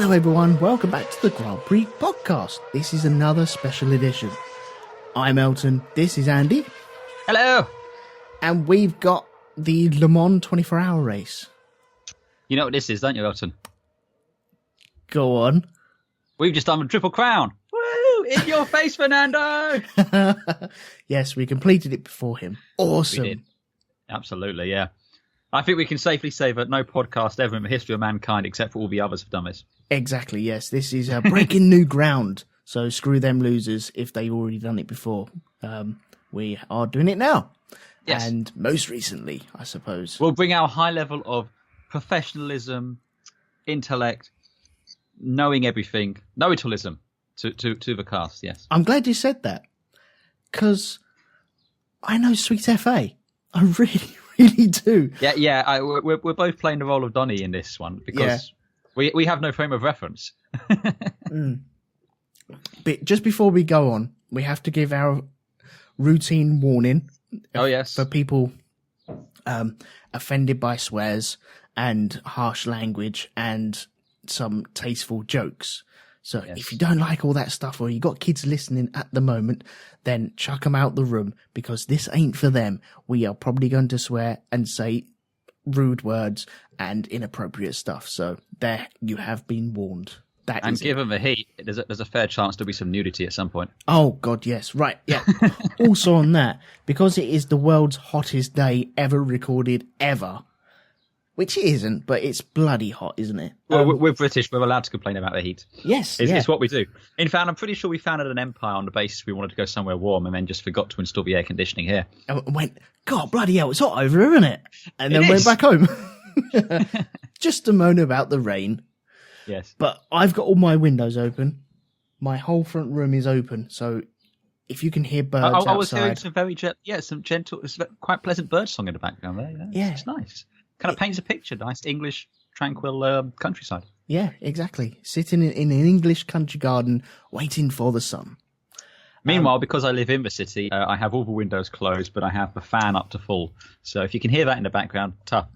Hello everyone, welcome back to the Grand Prix Podcast. This is another special edition. I'm Elton, this is Andy. Hello! And we've got the Le Mans 24-hour race. You know what this is, don't you, Elton? Go on. We've just done a Triple Crown. Woo! In your face, Fernando! Yes, we completed it before him. Awesome. We did. Absolutely, yeah. I think we can safely say that no podcast ever in the history of mankind, except for all the others, have done this. Exactly, yes. This is breaking new ground. So screw them losers if they've already done it before. We are doing it now. Yes. And most recently, I suppose. We'll bring our high level of professionalism, intellect, knowing everything, know-it-allism to the cast, yes. I'm glad you said that. Because I know Sweet FA. I really do. Yeah. We're both playing the role of Donny in this one because we have no frame of reference. But just before we go on, we have to give our routine warning. Oh, yes. For people offended by swears and harsh language and some tasteful jokes. So if you don't like all that stuff or you got kids listening at the moment, then chuck them out the room because this ain't for them. We are probably going to swear and say rude words and inappropriate stuff. So there you have been warned. And given the heat, there's a fair chance there'll be some nudity at some point. Oh, God, yes. Right, yeah. Also on that, because it is the world's hottest day ever recorded ever, which it isn't, but it's bloody hot, isn't it? Well, we're British. We're allowed to complain about the heat. Yes, It's what we do. In fact, I'm pretty sure we founded an empire on the basis we wanted to go somewhere warm and then just forgot to install the air conditioning here. And went, God, bloody hell, it's hot over here, isn't it? And then went back home. Just to moan about the rain. Yes. But I've got all my windows open. My whole front room is open. So if you can hear birds outside. I was hearing some gentle, quite pleasant bird song in the background there. Yeah. It's nice. Kind of paints a picture. Nice English, tranquil countryside. Yeah, exactly. Sitting in an English country garden waiting for the sun. Meanwhile, because I live in the city, I have all the windows closed, but I have the fan up to full. So if you can hear that in the background, tough.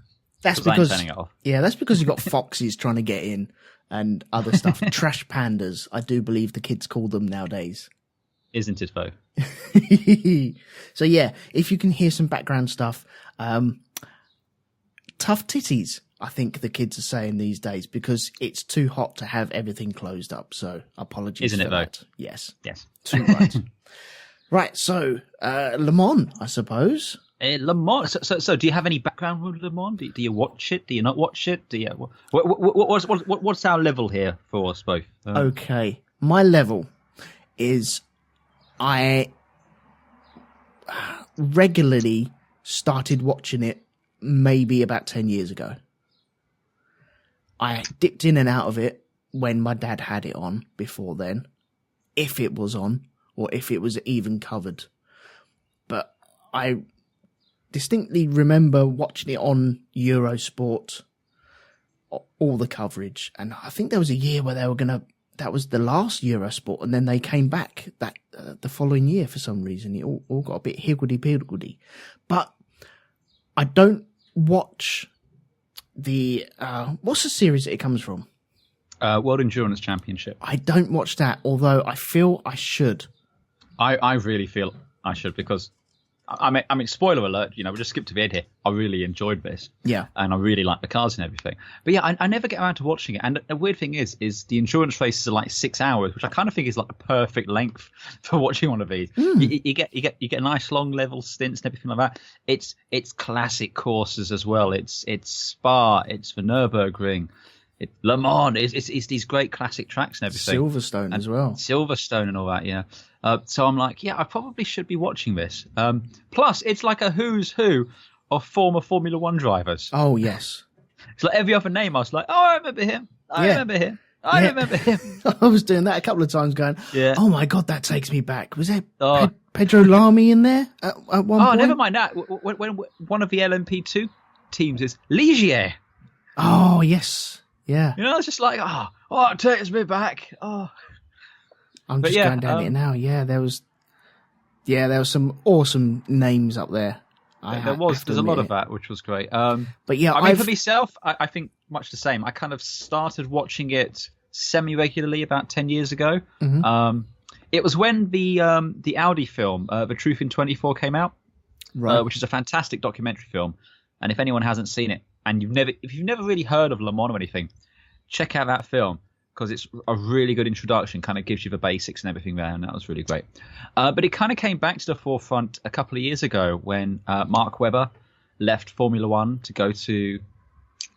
That's because turning it off. Yeah, that's because you've got foxes trying to get in and other stuff. Trash pandas, I do believe the kids call them nowadays. Isn't it, though? So yeah, if you can hear some background stuff, tough titties, I think the kids are saying these days, because it's too hot to have everything closed up. So apologies. Isn't for it, though? that. Yes. Too right. Right, so Le Mans, I suppose. Le Mans. So do you have any background with Le Mans? Do you watch it? Do you not watch it? Do you? What's our level here for us both? Okay, my level is I regularly started watching it maybe about 10 years ago. I dipped in and out of it when my dad had it on before then, if it was on or if it was even covered. But I distinctly remember watching it on Eurosport, all the coverage. And I think there was a year where that was the last Eurosport, and then they came back the following year for some reason. It all got a bit higgledy-piggledy. But I don't watch the, what's the series that it comes from? World Endurance Championship. I don't watch that, although I feel I should. I really feel I should, because I mean, spoiler alert, we just skipped to the end here. I really enjoyed this. Yeah. And I really like the cars and everything. But yeah, I never get around to watching it. And the weird thing is the endurance races are like 6 hours, which I kind of think is like the perfect length for watching one of these. You get nice long level stints and everything like that. It's classic courses as well. It's Spa, it's the Nürburgring, Le Mans, it's these great classic tracks and everything. Silverstone as well. Silverstone and all that, yeah. So I'm like, I probably should be watching this. Plus, it's like a who's who of former Formula One drivers. Oh, yes. It's like every other name. I was like, I remember him. I remember him. I was doing that a couple of times going, oh my God, that takes me back. Was there Pedro Lamy in there at one point? Oh, never mind that. When one of the LMP2 teams is Ligier. Oh, yes. Yeah. It's just like, it takes me back. Oh. I'm just going down it now. Yeah, there was some awesome names up there. There's a lot of that, which was great. But yeah, I mean, for myself, I think much the same. I kind of started watching it semi-regularly about 10 years ago. Mm-hmm. It was when the Audi film, The Truth in 24, came out, right. Which is a fantastic documentary film. And if anyone hasn't seen it, and if you've never really heard of Le Mans or anything, check out that film, because it's a really good introduction, kind of gives you the basics and everything there, and that was really great. But it kind of came back to the forefront a couple of years ago when Mark Webber left Formula One to go to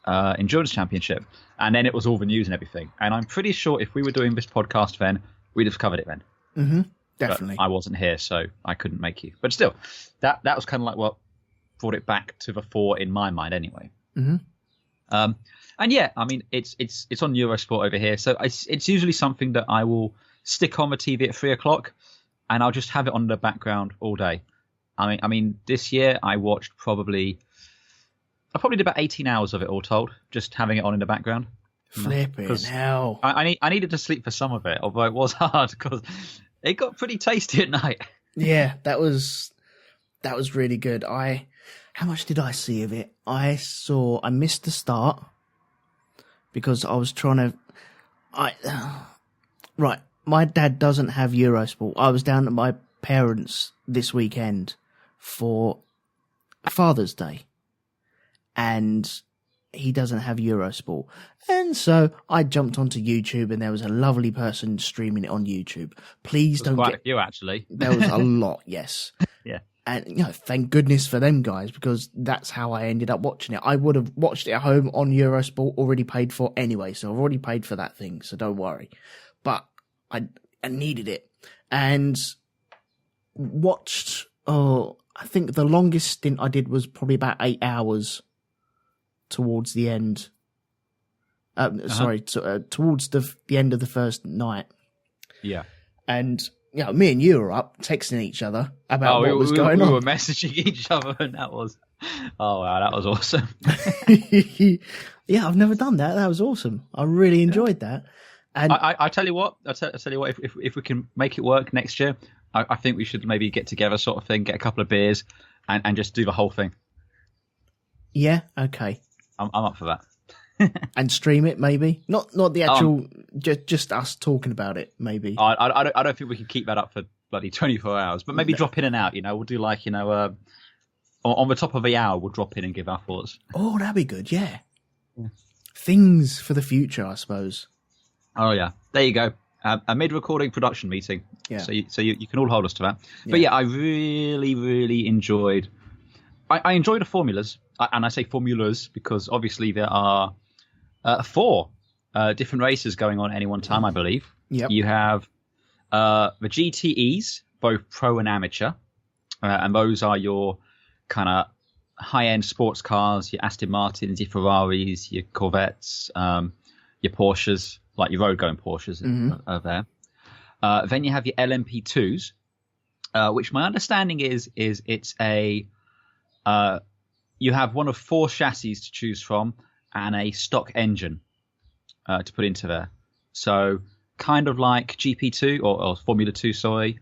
Endurance Championship, and then it was all the news and everything. And I'm pretty sure if we were doing this podcast then, we'd have covered it then. Mm-hmm. Definitely. But I wasn't here, so I couldn't make you. But still, that was kind of like what brought it back to the fore in my mind anyway. Mm-hmm. And yeah, I mean, it's on Eurosport over here, so it's usually something that I will stick on the TV at 3:00, and I'll just have it on the background all day. I mean, this year I probably did about 18 hours of it all told, just having it on in the background. Flipping hell! I needed to sleep for some of it, although it was hard because it got pretty tasty at night. Yeah, that was really good. How much did I see of it? I missed the start because I was trying to. Right, my dad doesn't have Eurosport. I was down at my parents' this weekend for Father's Day, and he doesn't have Eurosport. And so I jumped onto YouTube, and there was a lovely person streaming it on YouTube. Please don't quite a few, actually. There was a lot, yes. Yeah. And, thank goodness for them guys, because that's how I ended up watching it. I would have watched it at home on Eurosport, already paid for anyway, so I've already paid for that thing, so don't worry. But I needed it. And watched, I think the longest stint I did was probably about 8 hours towards the end. Towards the end of the first night. Yeah. And me and you were up texting each other about what was going on. We were messaging each other, and that was awesome. Yeah, I've never done that. That was awesome. I really enjoyed that. And I tell you what, if we can make it work next year, I think we should maybe get together, sort of thing, get a couple of beers, and just do the whole thing. Yeah. Okay. I'm up for that. And stream it, maybe not the actual, just us talking about it, maybe. I don't think we can keep that up for bloody 24 hours, but maybe drop in and out. We'll do like on the top of the hour, we'll drop in and give our thoughts. Oh, that'd be good. Yeah. Things for the future, I suppose. Oh yeah, there you go. A mid-recording production meeting. Yeah. So you can all hold us to that. Yeah. But yeah, I really, really enjoyed. I enjoy the formulas, and I say formulas because obviously there are 4 different races going on at any one time, I believe. Yep. You have the GTEs, both pro and amateur, and those are your kind of high-end sports cars, your Aston Martins, your Ferraris, your Corvettes, your Porsches, like your road-going Porsches are there. Then you have your LMP2s, which my understanding is it's a you have one of 4 chassis to choose from and a stock engine to put into there. So kind of like GP2 or Formula 2, sorry,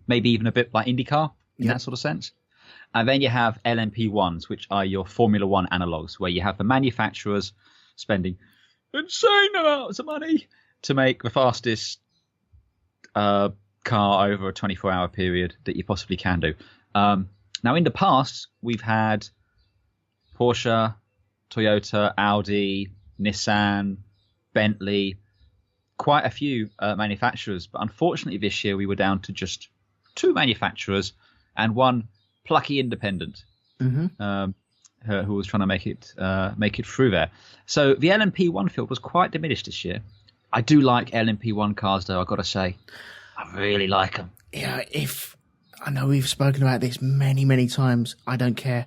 maybe even a bit like IndyCar in that sort of sense. And then you have LMP1s, which are your Formula 1 analogs, where you have the manufacturers spending insane amounts of money to make the fastest car over a 24-hour period that you possibly can do. Now, in the past, we've had Porsche, Toyota, Audi, Nissan, Bentley, quite a few manufacturers. But unfortunately, this year we were down to just 2 manufacturers and one plucky independent who was trying to make it through there. So the LMP1 field was quite diminished this year. I do like LMP1 cars, though, I've got to say. I really like them. Yeah, I know we've spoken about this many, many times. I don't care.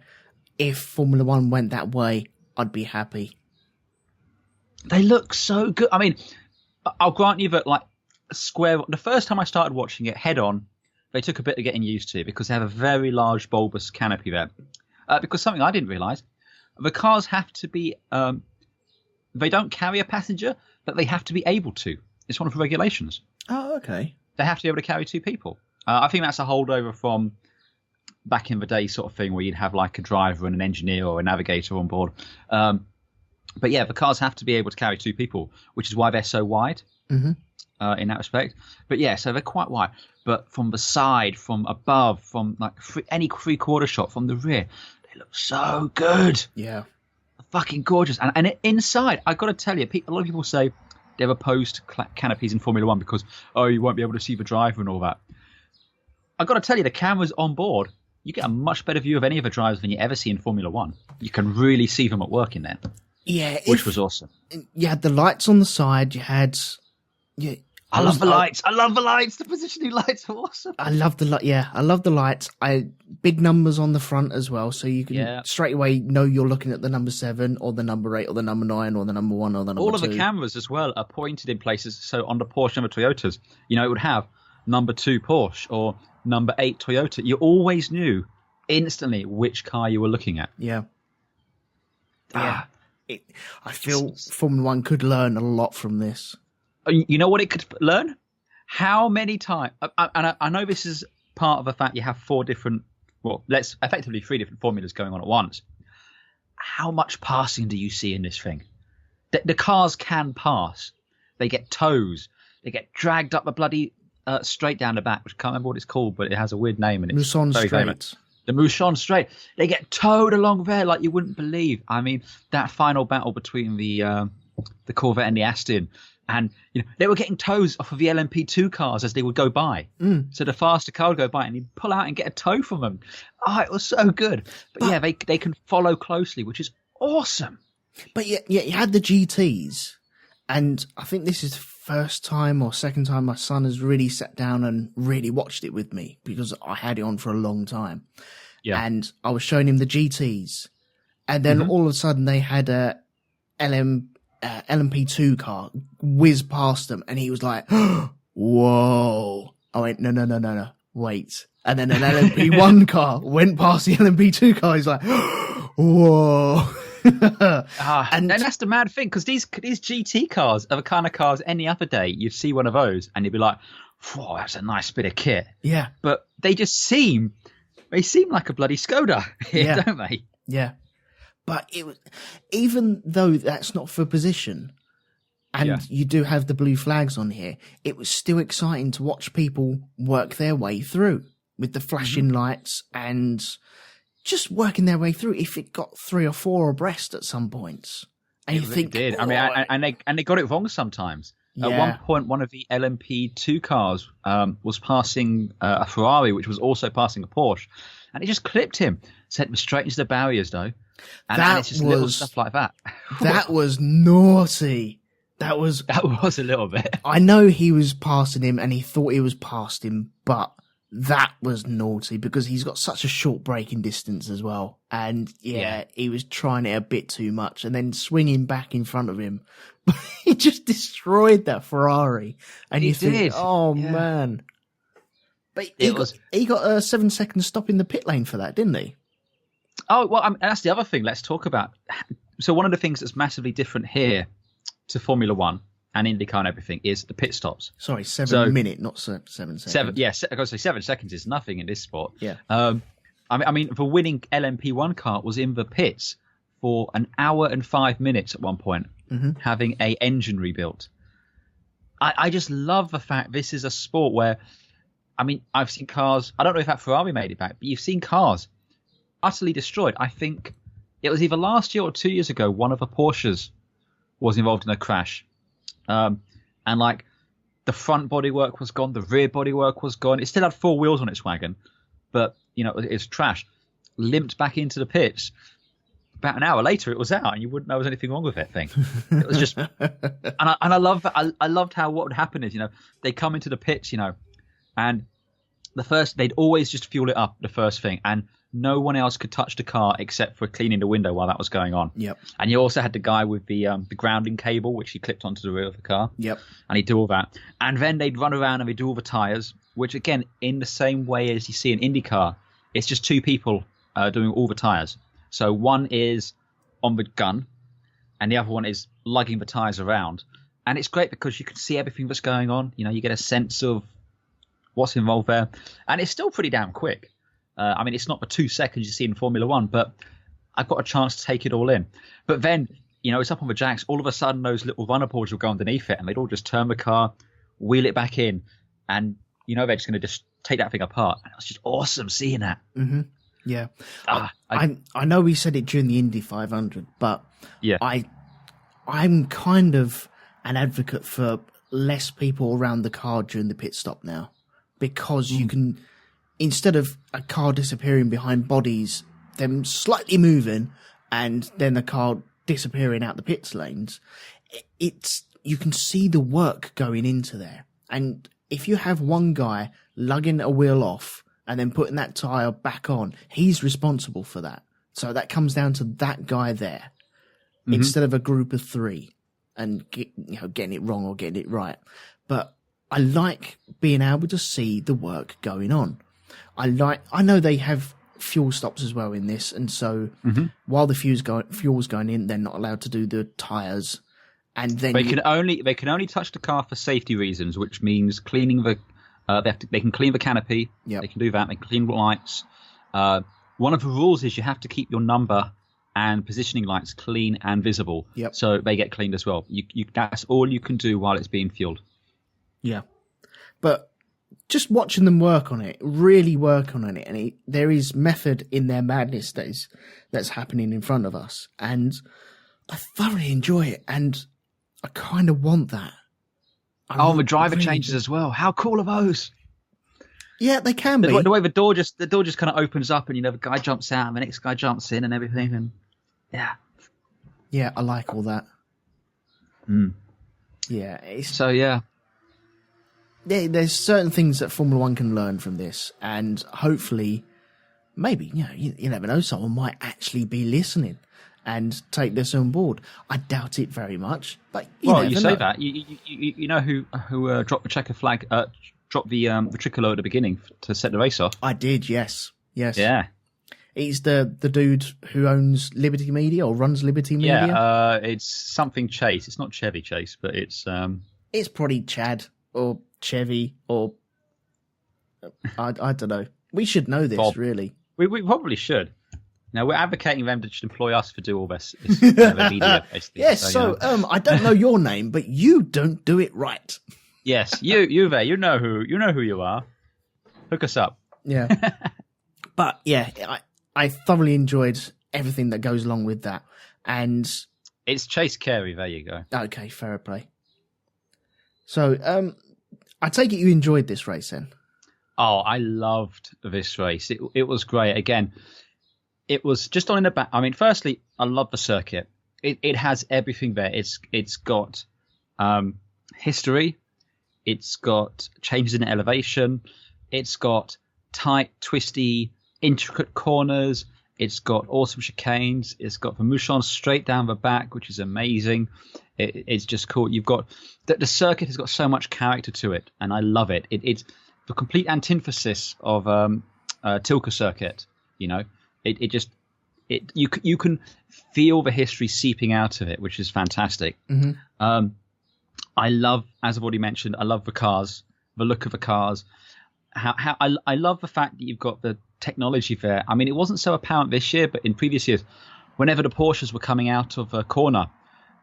If Formula 1 went that way, I'd be happy. They look so good. I mean, I'll grant you that, like, the first time I started watching it head on, they took a bit of getting used to because they have a very large bulbous canopy there. Because something I didn't realise, the cars have to be, they don't carry a passenger, but they have to be able to. It's one of the regulations. Oh, okay. They have to be able to carry 2 people. I think that's a holdover from back in the day sort of thing where you'd have like a driver and an engineer or a navigator on board. But yeah, the cars have to be able to carry 2 people, which is why they're so wide in that respect. But yeah, so they're quite wide. But from the side, from above, from like any 3/4 shot, from the rear, they look so good. Yeah. Fucking gorgeous. And inside, I got to tell you, a lot of people say they're opposed to canopies in Formula 1 because, you won't be able to see the driver and all that. I got to tell you, the cameras on board, you get a much better view of any of the drivers than you ever see in Formula 1. You can really see them at work in there. Yeah. Which was awesome. You had the lights on the side. You had... Yeah, I love the lights. I love the lights. The positioning lights are awesome. I love the light. Yeah, I love the lights. Big numbers on the front as well, so you can straight away know you're looking at the number 7 or the number 8 or the number 9 or the number 1 or the number 2. All of the cameras as well are pointed in places. So on the Porsche and the Toyotas, it would have number 2 Porsche or number 8 Toyota. You always knew instantly which car you were looking at. Yeah. Yeah. I feel Formula 1 could learn a lot from this. You know what it could learn? How many times? And I know this is part of the fact you have 3 different formulas going on at once. How much passing do you see in this thing? The cars can pass. They get tows. They get dragged up the bloody straight down the back, which I can't remember what it's called, but it has a weird name and it's Mousson very Straight. famous. The Mousson Straight. They get towed along there like you wouldn't believe. I mean, that final battle between the Corvette and the Aston. And they were getting tows off of the LMP2 cars as they would go by. So the faster car would go by and you'd pull out and get a tow from them. Oh, it was so good. But yeah, they can follow closely, which is awesome. But yeah, you had the GTs. And I think this is the first time or second time my son has really sat down and really watched it with me because I had it on for a long time. Yeah. And I was showing him the GTs. And then all of a sudden they had a LMP2 car whiz past them and he was like, whoa. I went, no, wait. And then an LMP1 car went past the LMP2 car. He's like, whoa. And that's the mad thing, because these GT cars are the kind of cars any other day you'd see one of those and you'd be like, whoa, that's a nice bit of kit. Yeah. But they seem like a bloody Skoda here, don't they? Yeah. But it was, even though that's not for position, and you do have the blue flags on here, it was still exciting to watch people work their way through with the flashing lights and just working their way through. If it got 3 or 4 abreast at some points, and you think, did. I mean, and they got it wrong sometimes. At one point, one of the LMP2 cars was passing a Ferrari, which was also passing a Porsche, and it just clipped him. Sent him straight into the barriers, though. And it's just little stuff like that. That was naughty. That was a little bit. I know he was passing him and he thought he was past him, but that was naughty because he's got such a short braking distance as well. And he was trying it a bit too much and then swinging back in front of him. He just destroyed that Ferrari. And you think, man. But he got a 7-second stop in the pit lane for that, didn't he? Oh, well, that's the other thing. Let's talk about. So one of the things that's massively different here to Formula 1 and IndyCar and everything is the pit stops. Sorry, 7 minutes, not 7 seconds. I got to say 7 seconds is nothing in this sport. Yeah. I mean, the winning LMP1 car was in the pits for an hour and 5 minutes at one point, having a engine rebuilt. I just love the fact this is a sport where, I mean, I've seen cars. I don't know if that Ferrari made it back, but you've seen cars utterly destroyed. I think it was either last year or 2 years ago, one of the Porsches was involved in a crash. And like the front bodywork was gone, the rear bodywork was gone. It still had 4 wheels on its wagon, but it's trash. Limped back into the pits. About an hour later, it was out, and you wouldn't know there was anything wrong with that thing. It was just, and I love that. I loved how what would happen is, they come into the pits, and they'd always just fuel it up the first thing, and no one else could touch the car except for cleaning the window while that was going on. Yep. And you also had the guy with the grounding cable, which he clipped onto the rear of the car. Yep. And he'd do all that. And then they'd run around and they'd do all the tyres, which, again, in the same way as you see in IndyCar, it's just 2 people doing all the tyres. So one is on the gun and the other one is lugging the tyres around. And it's great because you can see everything that's going on. You get a sense of what's involved there. And it's still pretty damn quick. It's not the 2 seconds you see in Formula 1, but I've got a chance to take it all in. But then it's up on the jacks. All of a sudden, those little runner boards will go underneath it, and they'd all just turn the car, wheel it back in, and they're just going to just take that thing apart. And it was just awesome seeing that. Mm-hmm. Yeah, I know we said it during the Indy 500, but yeah, I'm kind of an advocate for less people around the car during the pit stop now, because you can, instead of a car disappearing behind bodies, them slightly moving and then the car disappearing out the pits lanes, you can see the work going into there. And if you have one guy lugging a wheel off and then putting that tyre back on, he's responsible for that. So that comes down to that guy there, instead of a group of three and getting it wrong or getting it right. But I like being able to see the work going on. I know they have fuel stops as well in this, and so while the fuel's going in, they're not allowed to do the tyres. And then they can only touch the car for safety reasons, which means cleaning the. They can clean the canopy. Yep. They can do that. They can clean the lights. One of the rules is you have to keep your number and positioning lights clean and visible. Yep. So they get cleaned as well. That's all you can do while it's being fueled. Yeah, but just watching them work on it, really work on it, and there is method in their madness that's happening in front of us, and I thoroughly enjoy it, and I kind of want that. The driver changes as well. How cool are those? Yeah, they can be. The way the door just kind of opens up, and the guy jumps out, and the next guy jumps in, and everything, and yeah, I like all that. Yeah, there's certain things that Formula One can learn from this, and hopefully, maybe you never know, someone might actually be listening and take this on board. I doubt it very much, but you say that you know who dropped the checker flag, dropped the tricolour at the beginning to set the race off. I did, yes. Yeah, he's the dude who owns Liberty Media or runs Liberty Media. Yeah, it's something Chase. It's not Chevy Chase, but it's probably Chad or Chevy or I don't know. We should know this, Bob. Really. We probably should. Now, we're advocating them to employ us to do all this media, basically. Yes, so I don't know your name, but you don't do it right. Yes, you there. You know who you are. Hook us up. Yeah. But, yeah, I thoroughly enjoyed everything that goes along with that. And it's Chase Carey, there you go. Okay, fair play. So, I take it you enjoyed this race then? Oh, I loved this race. It was great. Again, it was just on in the back. I mean, firstly, I love the circuit. It has everything there. It's got history. It's got changes in elevation. It's got tight, twisty, intricate corners. It's got awesome chicanes. It's got the mouchons straight down the back, which is amazing. It's just cool. You've got the circuit has got so much character to it, and I love it. It's the complete antithesis of Tilke circuit. You can feel the history seeping out of it, which is fantastic. I love, as I've already mentioned, I love the cars, the look of the cars. I love the fact that you've got the technology there. I mean, it wasn't so apparent this year, but in previous years, whenever the Porsches were coming out of a corner,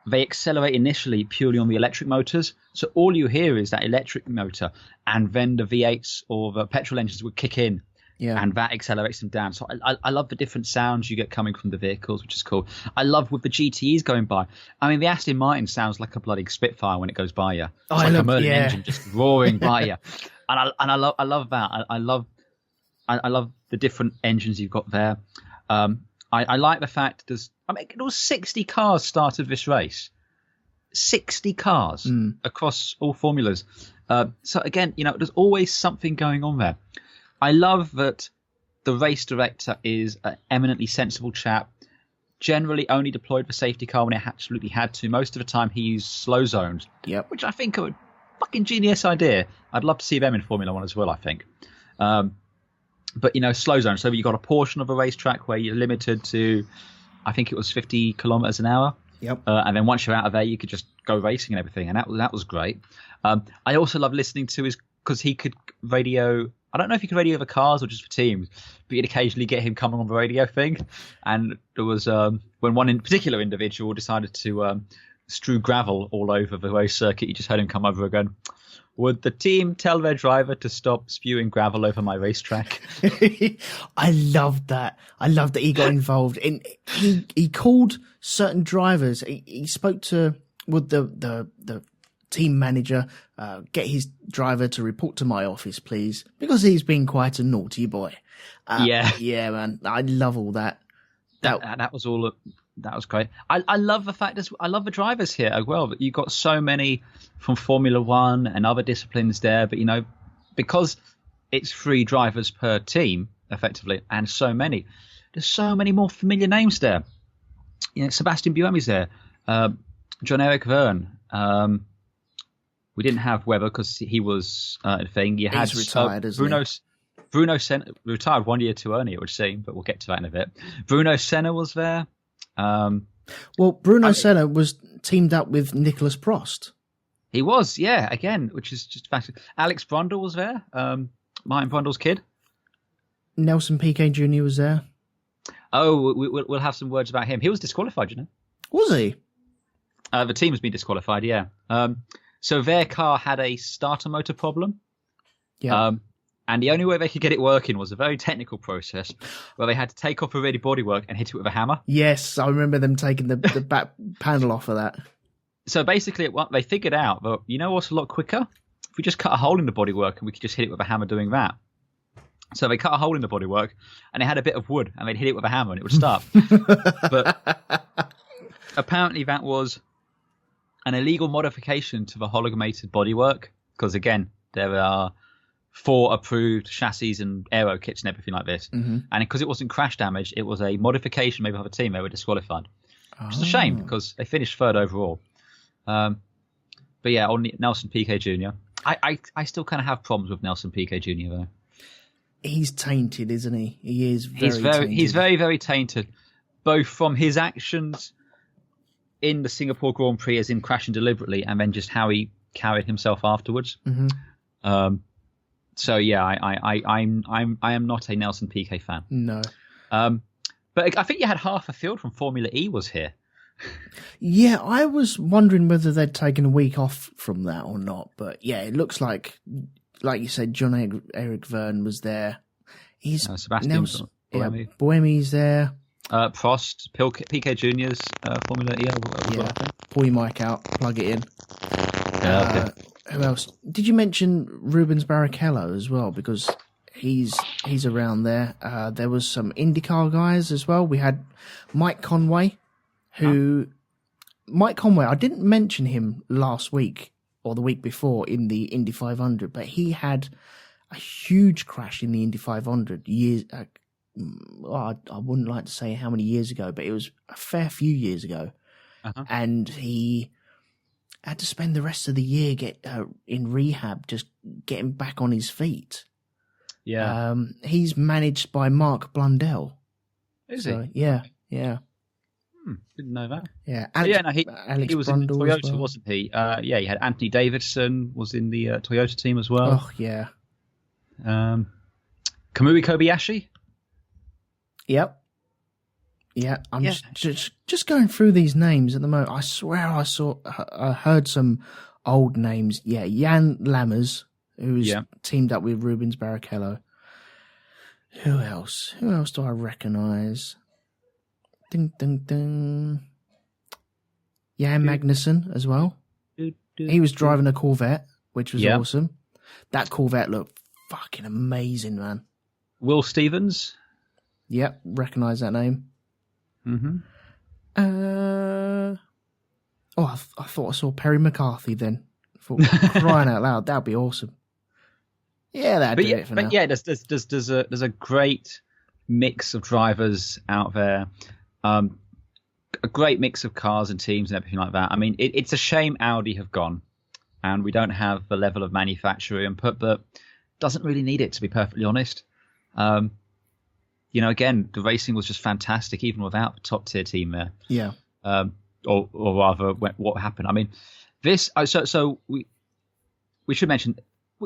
they accelerate initially purely on the electric motors. So all you hear is that electric motor, and then the V8s or the petrol engines would kick in. Yeah. And that accelerates them down. So I love the different sounds you get coming from the vehicles, which is cool. I love with the GTEs going by. I mean, the Aston Martin sounds like a bloody Spitfire when it goes by you. It's like a Merlin engine just roaring by you. And I love that. I love the different engines you've got there. I like the fact there was 60 cars started this race. 60 cars across all formulas. So again, there's always something going on there. I love that the race director is an eminently sensible chap, generally only deployed the safety car when it absolutely had to. Most of the time he used slow zones, which I think are a fucking genius idea. I'd love to see them in Formula One as well, I think. But, slow zones. So you've got a portion of a racetrack where you're limited to, I think it was 50 kilometers an hour. Yep. And then once you're out of there, you could just go racing and everything. And that was great. I also love listening to because he could radio I don't know if you could radio over cars or just for teams, but you'd occasionally get him coming on the radio thing. And there was when one in particular individual decided to strew gravel all over the race circuit, you just heard him come over again. Would the team tell their driver to stop spewing gravel over my racetrack? I loved that. I loved that he got involved. And he called certain drivers. He spoke to the team manager, get his driver to report to my office, please, because he's been quite a naughty boy. Yeah, man. I love all that. That was all. That was great. I love the fact that I love the drivers here as well. But you got so many from Formula One and other disciplines there. But because it's 3 drivers per team effectively, and there's so many more familiar names there. Sebastian Buemi's there, John-Eric Verne. We didn't have Webber because he was a thing. You had retired, isn't he? Bruno Senna retired 1 year too early, it would seem, but we'll get to that in a bit. Bruno Senna was there. Bruno Senna was teamed up with Nicholas Prost. He was, yeah, again, which is just fascinating. Alex Brundle was there, Martin Brundle's kid. Nelson Piquet Jr. was there. Oh, we'll have some words about him. He was disqualified, Was he? The team has been disqualified, yeah. So their car had a starter motor problem. Yeah. And the only way they could get it working was a very technical process where they had to take off a ready bodywork and hit it with a hammer. Yes, I remember them taking the back panel off of that. So basically, they figured out that, what's a lot quicker? If we just cut a hole in the bodywork and we could just hit it with a hammer doing that. So they cut a hole in the bodywork and it had a bit of wood and they'd hit it with a hammer and it would start. But apparently that was an illegal modification to the holograted bodywork because, again, there are 4 approved chassis and aero kits and everything like this. Mm-hmm. And because it wasn't crash damage, it was a modification maybe of a team. They were disqualified. Which is a shame because they finished 3rd overall. But yeah, on Nelson Piquet Jr. I still kind of have problems with Nelson Piquet Jr. though. He's tainted, isn't he? He is tainted. He's very, very tainted, both from his actions in the Singapore Grand Prix, as in crashing deliberately, and then just how he carried himself afterwards. Mm-hmm. So yeah, I am not a Nelson Piquet fan. No. But I think you had half a field from Formula E was here. Yeah, I was wondering whether they'd taken a week off from that or not. But yeah, it looks like you said, John-Eric Verne was there. He's Sebastian Buemi. Buemi's there. Prost, Piquet Jr.'s Formula E. Yeah, pull your mic out, plug it in. Okay. Who else? Did you mention Rubens Barrichello as well? Because he's around there. There was some IndyCar guys as well. We had Mike Conway, Mike Conway, I didn't mention him last week or the week before in the Indy 500, but he had a huge crash in the Indy 500 years. I wouldn't like to say how many years ago, but it was a fair few years ago. Uh-huh. And he had to spend the rest of the year in rehab, just getting back on his feet. Yeah. He's managed by Mark Blundell. Is he? Yeah. Didn't know that. Yeah. He was in Toyota, well, wasn't he? Yeah, he had Anthony Davidson was in the Toyota team as well. Oh, yeah. Kamui Kobayashi? Yep. Yeah, I'm just going through these names at the moment. I swear I heard some old names. Yeah, Jan Lammers, who's teamed up with Rubens Barrichello. Who else? Who else do I recognise? Ding, ding, ding. Jan Magnussen as well. He was driving a Corvette, which was awesome. That Corvette looked fucking amazing, man. Will Stevens? Yep, recognise that name. Mm-hmm. I thought I saw Perry McCarthy then. For crying out loud, that'd be awesome. Yeah, that'd do it for now. But yeah, there's a great mix of drivers out there, a great mix of cars and teams and everything like that. I mean, it's a shame Audi have gone, and we don't have the level of manufacturing input, but doesn't really need it, to be perfectly honest. Again, the racing was just fantastic, even without the top tier team there. Yeah. Or rather, what happened? I mean, this. So we should mention,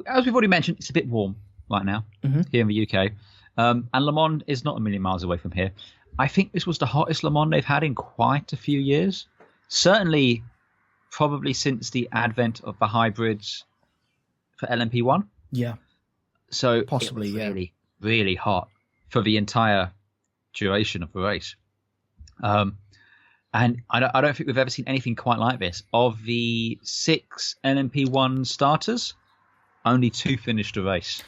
as we've already mentioned, it's a bit warm right now here in the UK. And Le Mans is not a million miles away from here. I think this was the hottest Le Mans they've had in quite a few years. Certainly, probably since the advent of the hybrids for LMP1. Yeah. So possibly, it was really, really hot for the entire duration of the race. And I don't think we've ever seen anything quite like this. Of the 6 LMP1 starters, only 2 finished the race.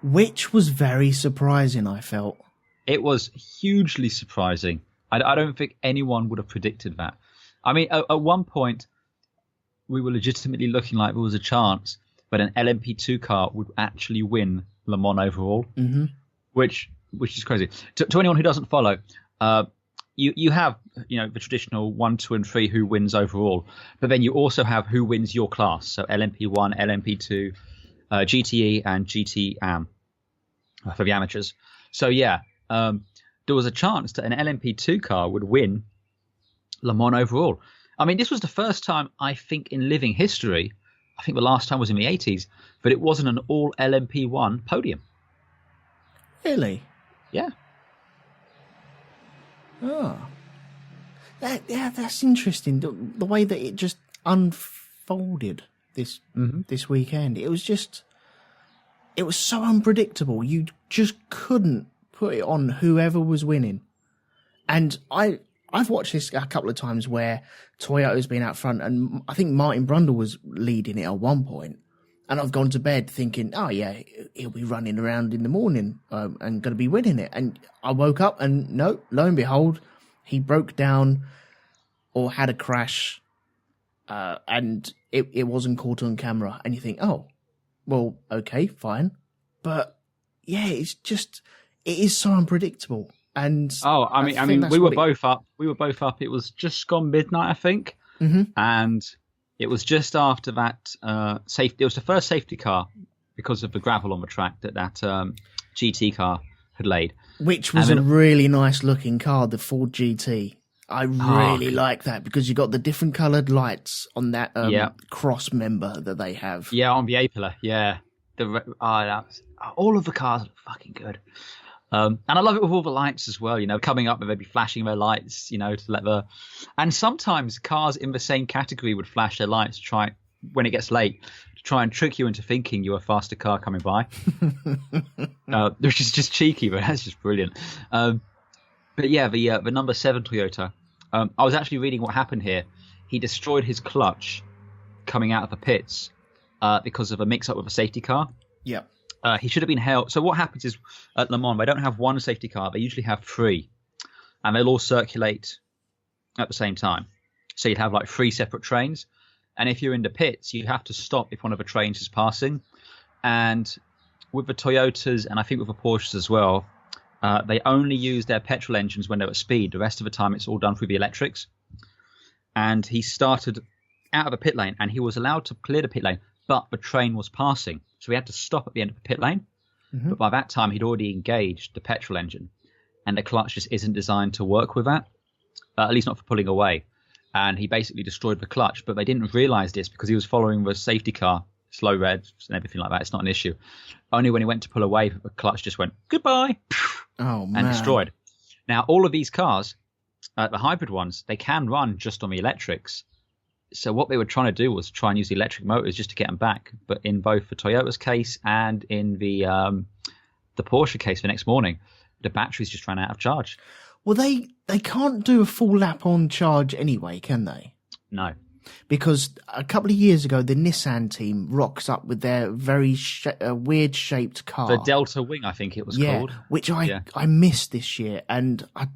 Which was very surprising, I felt. It was hugely surprising. I don't think anyone would have predicted that. I mean, at one point, we were legitimately looking like there was a chance that an LMP2 car would actually win Le Mans overall, which is crazy. To anyone who doesn't follow, you have the traditional 1, 2, and 3 who wins overall, but then you also have who wins your class. So LMP1, LMP2, GTE, and GTAM for the amateurs. So yeah, there was a chance that an LMP2 car would win Le Mans overall. I mean, this was the first time, I think, in living history, I think the last time was in the 80s, but it wasn't an all LMP1 podium. Really? Yeah. Oh. That's interesting. The way that it just unfolded this weekend. It was so unpredictable. You just couldn't put it on whoever was winning. And I've watched this a couple of times where Toyota's been out front, and I think Martin Brundle was leading it at one point. And I've gone to bed thinking, oh yeah, he'll be running around in the morning and going to be winning it. And I woke up and no, lo and behold, he broke down or had a crash, and it wasn't caught on camera. And you think, oh, well, okay, fine. But yeah, it is so unpredictable. And I mean, we were both up. It was just gone midnight, I think, and it was just after that safety. It was the first safety car because of the gravel on the track that GT car had laid, which was a really nice looking car, the Ford GT. I really like that because you got the different coloured lights on that cross member that they have. Yeah, on the A-pillar. Yeah, all of the cars look fucking good. And I love it with all the lights as well, coming up and they'd be flashing their lights, to let and sometimes cars in the same category would flash their lights when it gets late to try and trick you into thinking you're a faster car coming by, which is just cheeky, but that's just brilliant. But yeah, the number 7 Toyota, I was actually reading what happened here. He destroyed his clutch coming out of the pits because of a mix-up with a safety car. Yeah. He should have been held. So what happens is at Le Mans, they don't have one safety car. They usually have 3. And they'll all circulate at the same time. So you'd have like 3 separate trains. And if you're in the pits, you have to stop if one of the trains is passing. And with the Toyotas, and I think with the Porsches as well, they only use their petrol engines when they're at speed. The rest of the time, it's all done through the electrics. And he started out of the pit lane, and he was allowed to clear the pit lane, but the train was passing. So he had to stop at the end of the pit lane. But by that time, he'd already engaged the petrol engine. And the clutch just isn't designed to work with that, at least not for pulling away. And he basically destroyed the clutch. But they didn't realise this because he was following the safety car, slow reds and everything like that. It's not an issue. Only when he went to pull away, the clutch just went, goodbye, and destroyed. Now, all of these cars, the hybrid ones, they can run just on the electrics. So what they were trying to do was try and use the electric motors just to get them back. But in both the Toyota's case and in the Porsche case the next morning, the batteries just ran out of charge. Well, they can't do a full lap on charge anyway, can they? No. Because a couple of years ago, the Nissan team rocks up with their very weird-shaped car. The Delta Wing, I think it was called. Which I missed this year. And I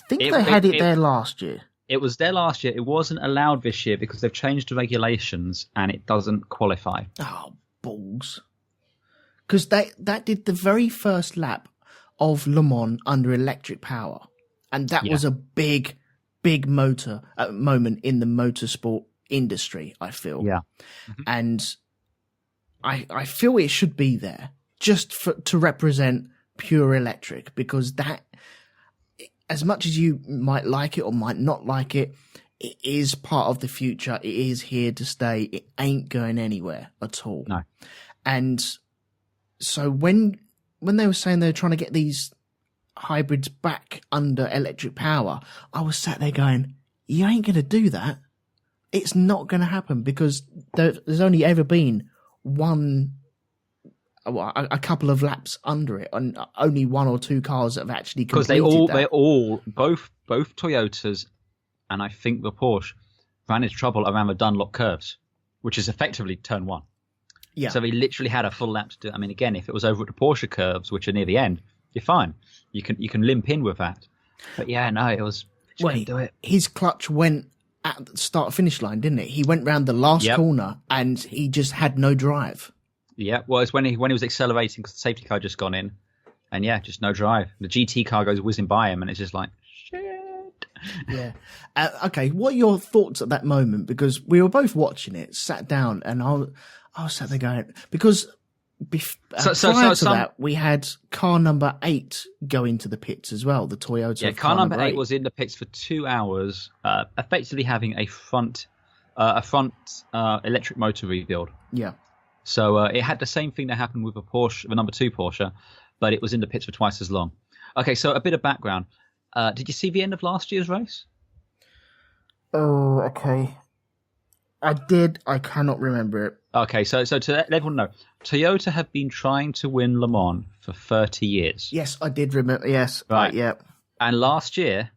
think they had it there last year. It was there last year. It wasn't allowed this year because they've changed the regulations and it doesn't qualify. Oh, balls. Because that did the very first lap of Le Mans under electric power. And that was a big moment in the motorsport industry, I feel. Yeah. And I feel it should be there just to represent pure electric, because that, as much as you might like it or might not like it, it is part of the future. It is here to stay. It ain't going anywhere at all. No. And So when they were saying they were trying to get these hybrids back under electric power, I was sat there going, you ain't going to do that. It's not going to happen, because there's only ever been a couple of laps under it, and only one or two cars that have actually completed that. Because both Toyotas and I think the Porsche ran into trouble around the Dunlop curves, which is effectively turn one. Yeah. So he literally had a full lap to do. I mean, again, if it was over at the Porsche curves, which are near the end, you're fine. You can limp in with that. But yeah, no, it was. Wait, do it. His clutch went at the start finish line, didn't it? He went round the last corner and he just had no drive. Yeah, well, it's when he was accelerating because the safety car just gone in, and yeah, just no drive. The GT car goes whizzing by him, and it's just like shit. Yeah. Okay, what are your thoughts at that moment? Because we were both watching it, sat down, and I was sat there going, because prior to that, we had car number 8 go into the pits as well, the Toyota. Yeah, car number 8 was in the pits for 2 hours, effectively having a front electric motor rebuild. Yeah. So it had the same thing that happened with the number 2 Porsche, but it was in the pits for twice as long. Okay, so a bit of background. Did you see the end of last year's race? Oh, okay. I did. I cannot remember it. Okay, so to let everyone know, Toyota have been trying to win Le Mans for 30 years. Yes, I did remember. Yes, right. Yeah. And last year,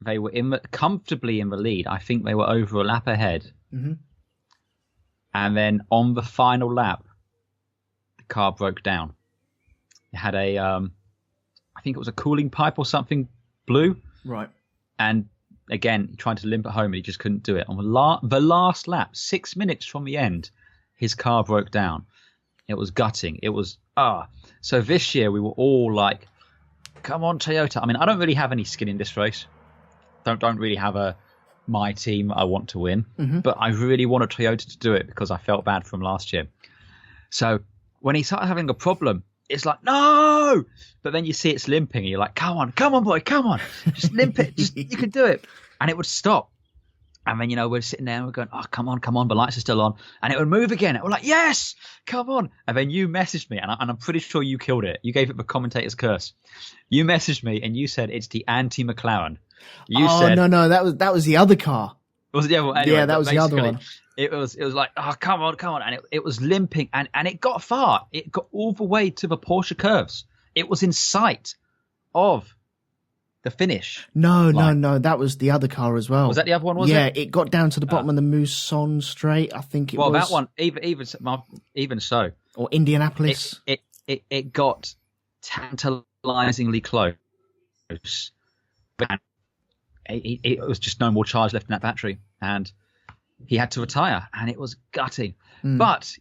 they were comfortably in the lead. I think they were over a lap ahead. Mm-hmm. And then on the final lap, the car broke down. It had I think it was a cooling pipe or something blew. Right. And again, he tried to limp it home and he just couldn't do it. On the last lap, 6 minutes from the end, his car broke down. It was gutting. It was, So this year we were all like, come on, Toyota. I mean, I don't really have any skin in this race. Don't really have my team I want to win. Mm-hmm. But I really wanted Toyota to do it because I felt bad from last year. So when he started having a problem, it's like, no! But then you see it's limping and you're like, come on, boy, come on. Just limp it. You can do it. And it would stop. And then, we're sitting there and we're going, oh, come on. The lights are still on. And it would move again. And we're like, yes, come on. And then you messaged me, and I'm pretty sure you killed it. You gave it the commentator's curse. You messaged me and you said it's the anti-McLaren. You said, no, that was the other car. Was it the other one? Anyway, yeah, that was the other one. It was like, oh, come on. And it was limping and it got far. It got all the way to the Porsche curves. It was in sight of the finish. No, that was the other car as well. Was that the other one, was it? Yeah, it got down to the bottom of the Mousson Straight, I think it was. Well, that one, even so. Or Indianapolis. It got tantalizingly close. But it was just no more charge left in that battery. And he had to retire, and it was gutting. But,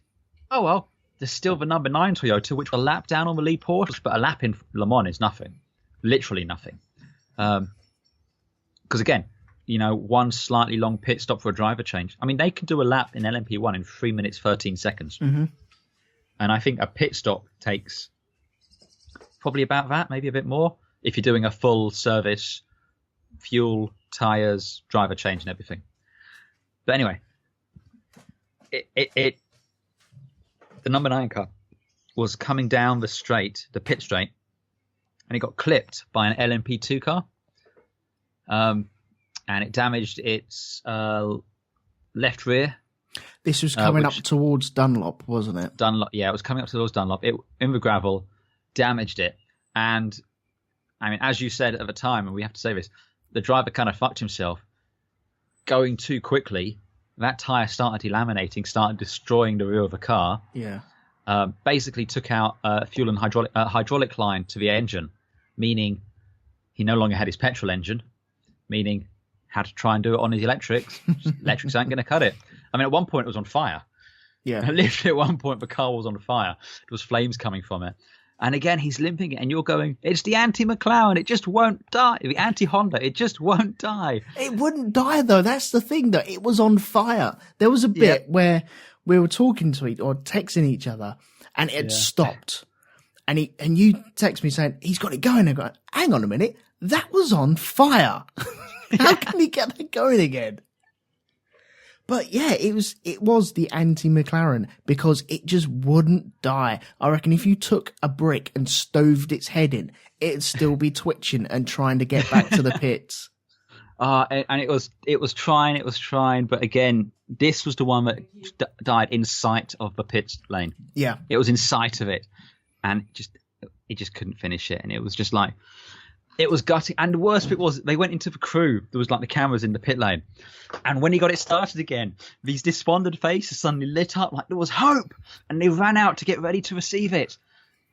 oh well, there's still the number 9 Toyota, which will lap down on the lead Porsche, but a lap in Le Mans is nothing. Literally nothing. Because again, one slightly long pit stop for a driver change. I mean, they can do a lap in LMP1 in 3 minutes, 13 seconds. Mm-hmm. And I think a pit stop takes probably about that, maybe a bit more, if you're doing a full service, fuel, tyres, driver change and everything. But anyway, the number 9 car was coming down the pit straight, and it got clipped by an LMP2 car. And it damaged its left rear. This was coming up towards Dunlop, wasn't it? Dunlop, yeah, it was coming up towards Dunlop. It, in the gravel, damaged it. And, I mean, as you said at the time, and we have to say this, the driver kind of fucked himself. Going too quickly, that tyre started delaminating, started destroying the rear of the car. Yeah. Basically took out fuel and hydraulic line to the engine, meaning he no longer had his petrol engine, meaning had to try and do it on his electrics. Electrics aren't going to cut it. I mean, at one point it was on fire. Yeah. Literally at one point the car was on fire. There was flames coming from it. And again, he's limping it, and you're going, it's the anti-McLaren, it just won't die. The anti-Honda, it just won't die. It wouldn't die, though. That's the thing, though. It was on fire. There was a bit where we were talking to each or texting each other, and it stopped. And you text me saying, he's got it going. I go, hang on a minute, that was on fire. How can he get that going again? But yeah, it was the anti-McLaren because it just wouldn't die. I reckon if you took a brick and stoved its head in, it'd still be twitching and trying to get back to the pits. And it was trying, but again, this was the one that died in sight of the pit lane. Yeah, it was in sight of it, and it just couldn't finish it, and it was just like. It was gutting, and the worst bit was they went into the crew. There was like the cameras in the pit lane, and when he got it started again, these despondent faces suddenly lit up like there was hope, and they ran out to get ready to receive it,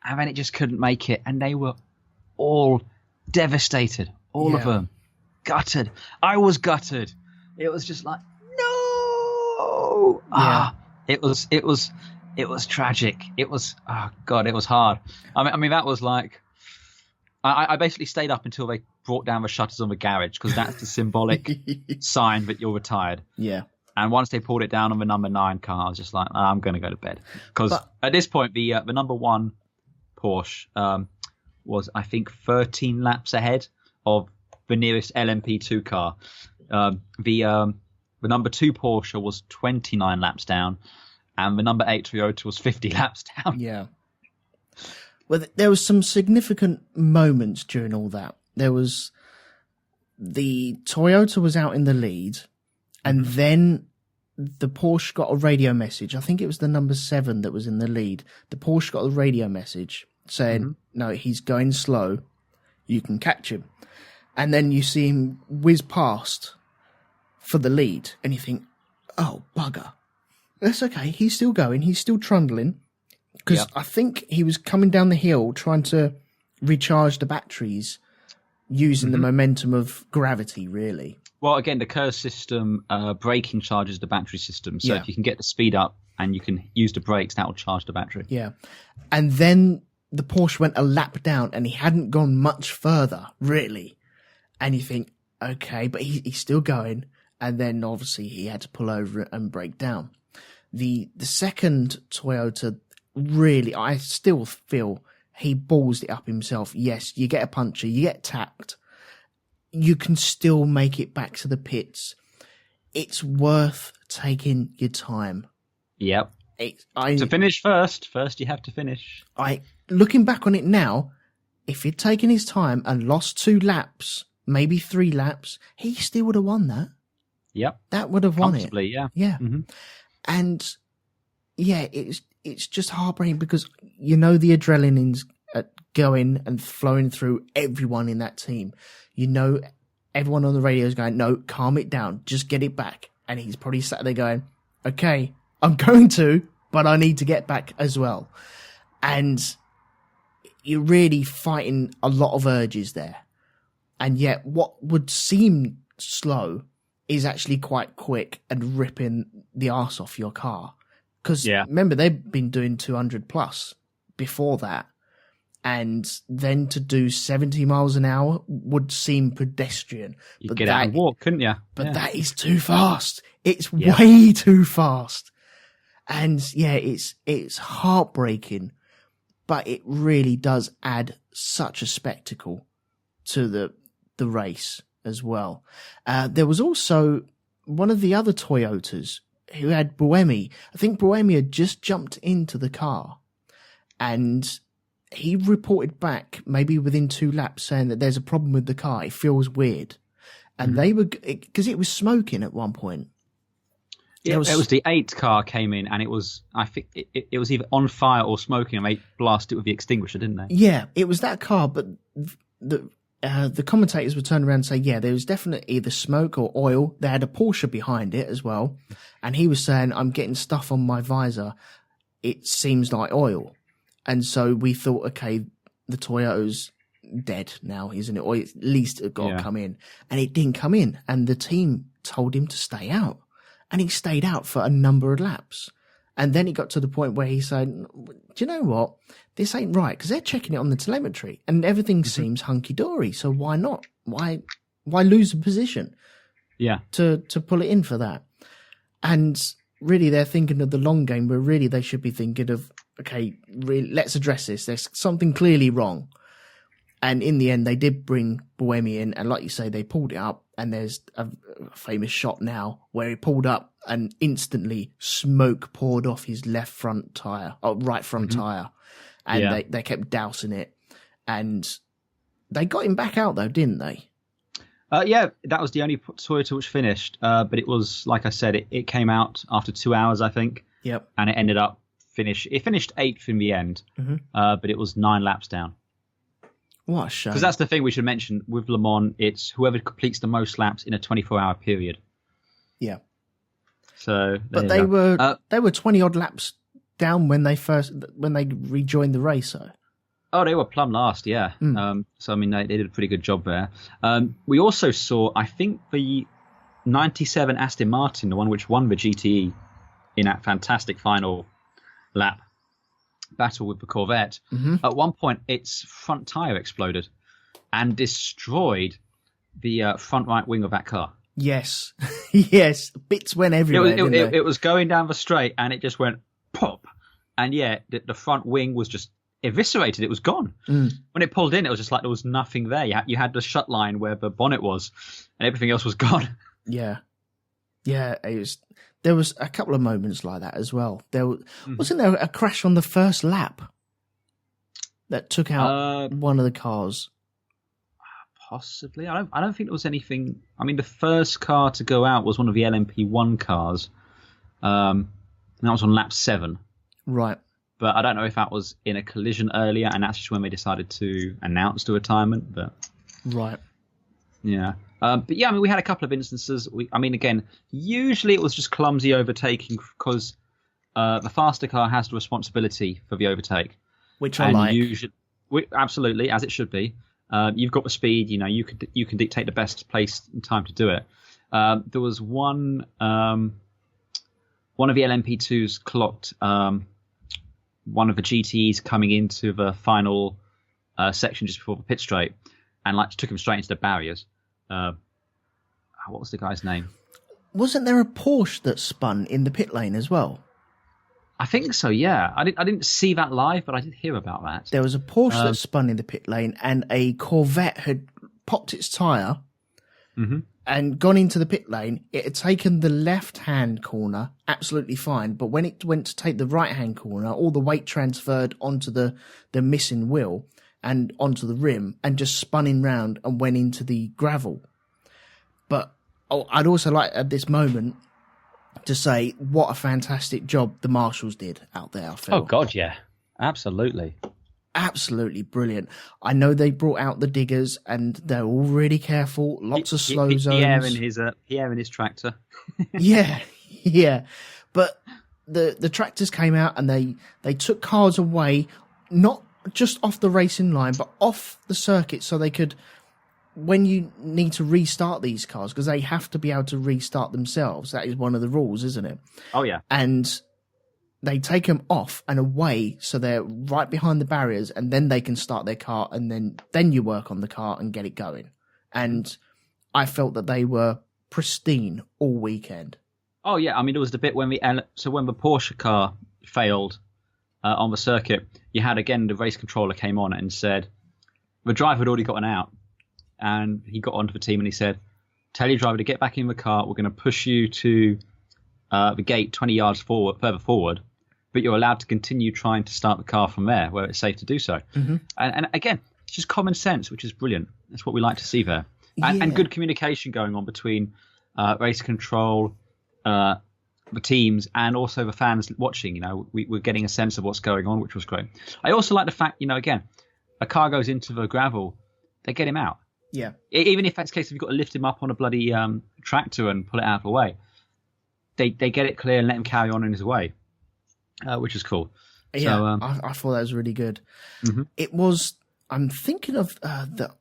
and then it just couldn't make it, and they were all devastated, all of them, gutted. I was gutted. It was just like no. Yeah. It was tragic. It was it was hard. I mean that was like. I basically stayed up until they brought down the shutters on the garage because that's the symbolic sign that you're retired. Yeah. And once they pulled it down on the number 9 car, I was just like, I'm going to go to bed. Because at this point, the number 1 Porsche was, I think, 13 laps ahead of the nearest LMP2 car. The number 2 Porsche was 29 laps down, and the number 8 Toyota was 50 laps down. Yeah. Well, there was some significant moments during all that. There was the Toyota was out in the lead, and then the Porsche got a radio message. I think it was the number 7 that was in the lead. The Porsche got a radio message saying, no, he's going slow. You can catch him. And then you see him whiz past for the lead, and you think, oh, bugger. That's okay. He's still going. He's still trundling. Because I think he was coming down the hill trying to recharge the batteries using the momentum of gravity, really. Well, again, the KERS system braking charges the battery system. So if you can get the speed up and you can use the brakes, that will charge the battery. Yeah. And then the Porsche went a lap down and he hadn't gone much further, really. And you think, okay, but he's still going. And then obviously he had to pull over and break down. The second Toyota... Really, I still feel he balls it up himself. Yes, you get a puncture, you get tapped. You can still make it back to the pits. It's worth taking your time. Yep. To finish first you have to finish. Looking back on it now, if he'd taken his time and lost 2 laps, maybe 3 laps, he still would have won that. Yep. That would have won it. Comfortably, yeah. Yeah. Mm-hmm. And yeah, it's just heartbreaking because you know the adrenaline's going and flowing through everyone in that team. You know everyone on the radio is going, no, calm it down, just get it back. And he's probably sat there going, okay, I'm going to, but I need to get back as well. And you're really fighting a lot of urges there. And yet what would seem slow is actually quite quick and ripping the arse off your car. Because remember, they've been doing 200 plus before that. And then to do 70 miles an hour would seem pedestrian. You'd get out and walk, couldn't you? But that is too fast. It's way too fast. And yeah, it's heartbreaking. But it really does add such a spectacle to the race as well. There was also one of the other Toyotas who had Buemi. I think Buemi had just jumped into the car and he reported back maybe within 2 laps saying that there's a problem with the car. It feels weird. And they were, because it was smoking at one point. Yeah, it was the 8 car came in and it was, I think it was either on fire or smoking and they blasted it with the extinguisher, didn't they? Yeah, it was that car, but the commentators would turn around and say, yeah, there was definitely either smoke or oil. They had a Porsche behind it as well. And he was saying, I'm getting stuff on my visor. It seems like oil. And so we thought, okay, the Toyota's dead now, isn't it? Or at least it got to come in. And it didn't come in. And the team told him to stay out. And he stayed out for a number of laps. And then it got to the point where he said, do you know what? This ain't right, because they're checking it on the telemetry and everything seems hunky-dory. So why not? Why lose a position? Yeah. To pull it in for that. And really they're thinking of the long game, where really they should be thinking of, okay, really, let's address this. There's something clearly wrong. And in the end, they did bring Buemi in. And like you say, they pulled it up And there's a famous shot now where he pulled up and instantly smoke poured off his right front tyre. And they kept dousing it. And they got him back out though, didn't they? Yeah, that was the only Toyota which finished. But it was, like I said, it came out after 2 hours, I think. Yep. And it ended up it finished 8th in the end. But it was 9 laps down. What a shame. Because that's the thing we should mention with Le Mans, it's whoever completes the most laps in a 24-hour period. Yeah. So, but they were 20 odd laps down when they rejoined the race. So. Oh, they were plumb last, yeah. So I mean, they did a pretty good job there. We also saw, I think, the 97 Aston Martin, the one which won the GTE in that fantastic final lap battle with the Corvette. At one point, its front tyre exploded and destroyed the front right wing of that car. Yes, yes, bits went everywhere. It was going down the straight and it just went pop, and the front wing was just eviscerated. It was gone. When it pulled in, it was just like there was nothing there. You had the shut line where the bonnet was, and everything else was gone. Yeah, it was. There was a couple of moments like that as well. Wasn't there a crash on the first lap that took out one of the cars? Possibly. I don't think there was anything. I mean, the first car to go out was one of the LMP1 cars. And that was on lap 7. Right. But I don't know if that was in a collision earlier, and that's just when they decided to announce the retirement. But right. Yeah. But yeah, I mean, we had a couple of instances. Again, usually it was just clumsy overtaking because the faster car has the responsibility for the overtake. Which I like. Absolutely, as it should be. You've got the speed, you can dictate the best place and time to do it. There was one of the LMP2s clocked one of the GTEs coming into the final section just before the pit straight, and took him straight into the barriers. What was the guy's name? Wasn't there a Porsche that spun in the pit lane as well? I think so, yeah. I didn't see that live, but I did hear about that. There was a Porsche that spun in the pit lane, and a Corvette had popped its tyre and gone into the pit lane. It had taken the left-hand corner absolutely fine, but when it went to take the right-hand corner, all the weight transferred onto the missing wheel and onto the rim and just spun in round and went into the gravel. But I'd also like at this moment to say what a fantastic job the marshals did out there, I feel. Oh, God, yeah. Absolutely. Absolutely brilliant. I know they brought out the diggers and they're all really careful. Lots of slow zones. Pierre in his tractor. yeah. But the tractors came out and they took cars away, not just off the racing line, but off the circuit so they could, when you need to restart these cars, because they have to be able to restart themselves. That is one of the rules, isn't it? Oh, yeah. And they take them off and away so they're right behind the barriers, and then they can start their car, and then you work on the car and get it going. And I felt that they were pristine all weekend. Oh, yeah. I mean, there was the bit when the Porsche car failed on the circuit, you had, again, the race controller came on and said, the driver had already gotten out. And he got onto the team and he said, tell your driver to get back in the car. We're going to push you to the gate 20 yards further forward, but you're allowed to continue trying to start the car from there where it's safe to do so. And again, it's just common sense, which is brilliant. That's what we like to see there. And good communication going on between race control, the teams, and also the fans watching. We're getting a sense of what's going on, which was great. I also like the fact, again, a car goes into the gravel, they get him out. Yeah. Even if that's the case, if you've got to lift him up on a bloody tractor and pull it out of the way, they get it clear and let him carry on in his way, which is cool. Yeah, so, I thought that was really good. It was, I'm thinking of the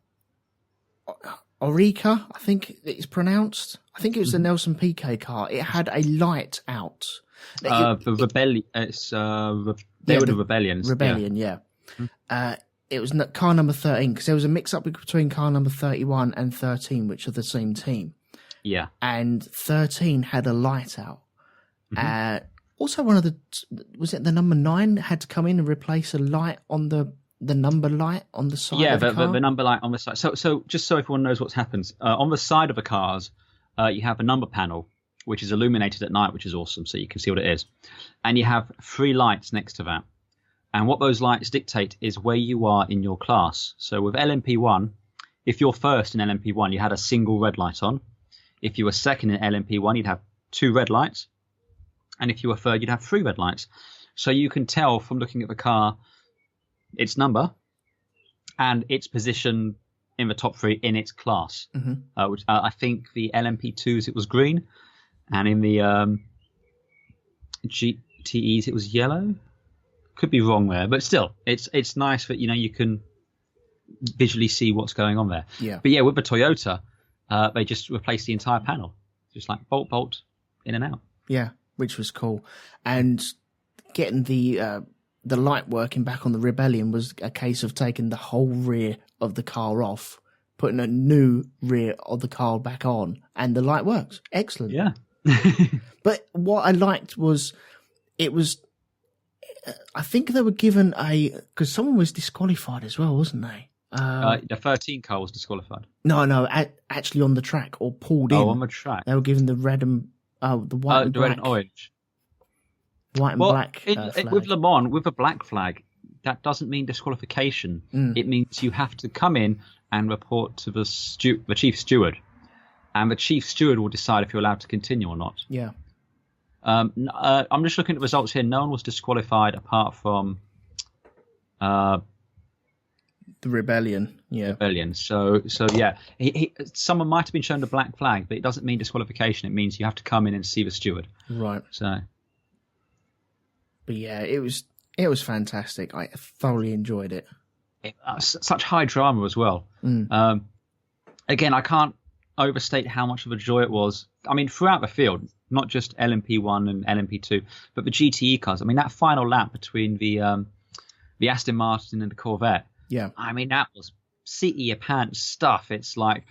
Orica, I think it's pronounced. I think it was the Nelson Piquet car. It had a light out. The Rebellion. They were the Rebellions. Rebellion, yeah. It was car number 13, because there was a mix-up between car number 31 and 13, which are the same team. Yeah. And 13 had a light out. Also, one of was it the number 9 had to come in and replace a light on the the number light on the side of the car? Yeah, the number light on the side. So just so everyone knows what's happened, on the side of the cars, you have a number panel, which is illuminated at night, which is awesome, so you can see what it is. And you have 3 lights next to that. And what those lights dictate is where you are in your class. So with LMP1, if you're first in LMP1, you had a single red light on. If you were second in LMP1, you'd have 2 red lights. And if you were third, you'd have 3 red lights. So you can tell from looking at the car its number and its position in the top 3 in its class. Mm-hmm. Which I think the LMP2s, it was green. And in the GTEs, it was yellow. Could be wrong there. But still, it's nice that, you can visually see what's going on there. Yeah. But yeah, with the Toyota, they just replaced the entire panel. Just like bolt, in and out. Yeah, which was cool. And getting the light working back on the Rebellion was a case of taking the whole rear of the car off, putting a new rear of the car back on, and the light works. Excellent. Yeah. But what I liked was I think they were given because someone was disqualified as well, wasn't they? The 13 car was disqualified. No, actually on the track or pulled in. Oh, on the track. They were given the red and the white and the black. red and orange. White and black flag. With Le Mans, with a black flag, that doesn't mean disqualification. It means you have to come in and report to the chief steward, and the chief steward will decide if you're allowed to continue or not. Yeah. I'm just looking at the results here. No one was disqualified apart from the Rebellion. Yeah. Rebellion. So yeah, someone might have been shown the black flag, but it doesn't mean disqualification. It means you have to come in and see the steward. Right. So. But yeah, it was fantastic. I thoroughly enjoyed it. Such high drama as well. Again, I can't overstate how much of a joy it was. I mean, throughout the field, not just LMP1 and LMP2, but the GTE cars. I mean, that final lap between the Aston Martin and the Corvette. Yeah. I mean, that was seat your pants stuff. It's like,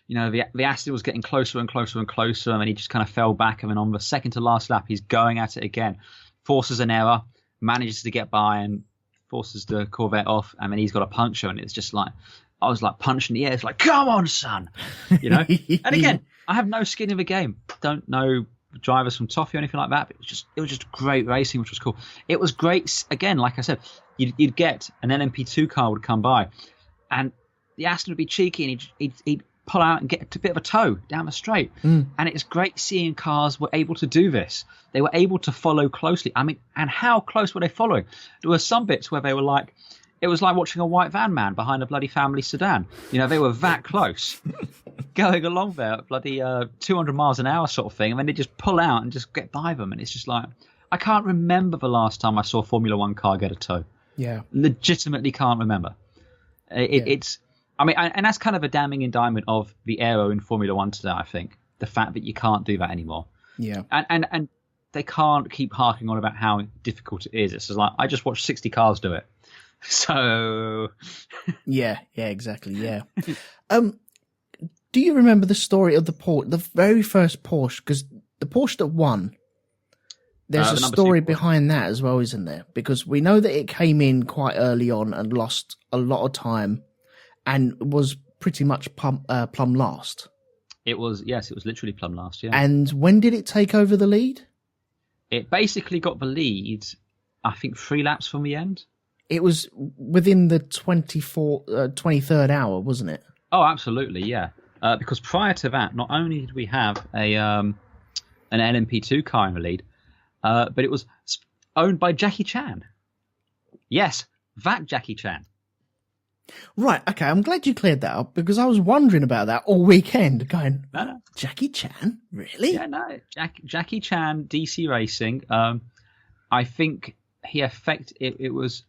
the Aston was getting closer and closer and closer, and he just kind of fell back. And then on the second to last lap, he's going at it again. Forces an error, manages to get by and forces the Corvette off, and then he's got a puncture, and it's just like, I was like punching the air. It's like, come on, son, And again, I have no skin in the game. Don't know drivers from Toffee or anything like that. But it was just great racing, which was cool. It was great. Again, like I said, you'd get an LMP2 car would come by, and the Aston would be cheeky, and he'd pull out and get a bit of a tow down the straight. And it's great seeing cars were able to do this. They were able to follow closely. I mean, and how close were they following? There were some bits where they were like, it was like watching a white van man behind a bloody family sedan. They were that close going along there, bloody 200 miles an hour sort of thing. And then they just pull out and just get by them. And it's just like, I can't remember the last time I saw a Formula One car get a tow. Yeah. Legitimately can't remember. It's, I mean, and that's kind of a damning indictment of the aero in Formula One today, I think. The fact that you can't do that anymore. Yeah. And they can't keep harking on about how difficult it is. It's just like, I just watched 60 cars do it. So. yeah, exactly. Yeah. Do you remember the story of the very first Porsche? Because the Porsche that won, there's a story behind that as well, isn't there? Because we know that it came in quite early on and lost a lot of time and was pretty much plumb last. It was literally plumb last, yeah. And when did it take over the lead? It basically got the lead, I think, 3 laps from the end. It was within the 23rd hour, wasn't it? Oh, absolutely, yeah. Because prior to that, not only did we have an LMP2 car in the lead, but it was owned by Jackie Chan. Yes, that Jackie Chan. Right, okay, I'm glad you cleared that up, because I was wondering about that all weekend, going, no. Jackie Chan? Really? Yeah, no, Jackie Chan, DC Racing. I think it was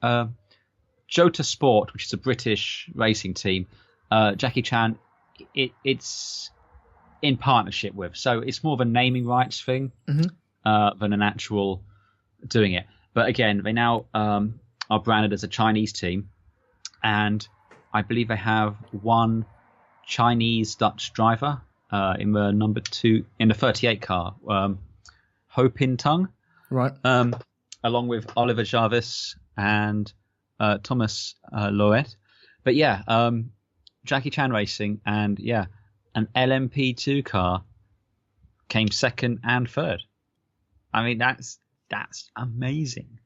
Jota Sport, which is a British racing team. Jackie Chan, it's in partnership with, so it's more of a naming rights thing than an actual doing it. But again, they now are branded as a Chinese team, and I believe they have one Chinese-Dutch driver in the number 2 in the 38 car, Ho Pin Tung, right? Along with Oliver Jarvis and Thomas Loet. But yeah, Jackie Chan Racing, and yeah, an LMP2 car came second and third. I mean, that's amazing.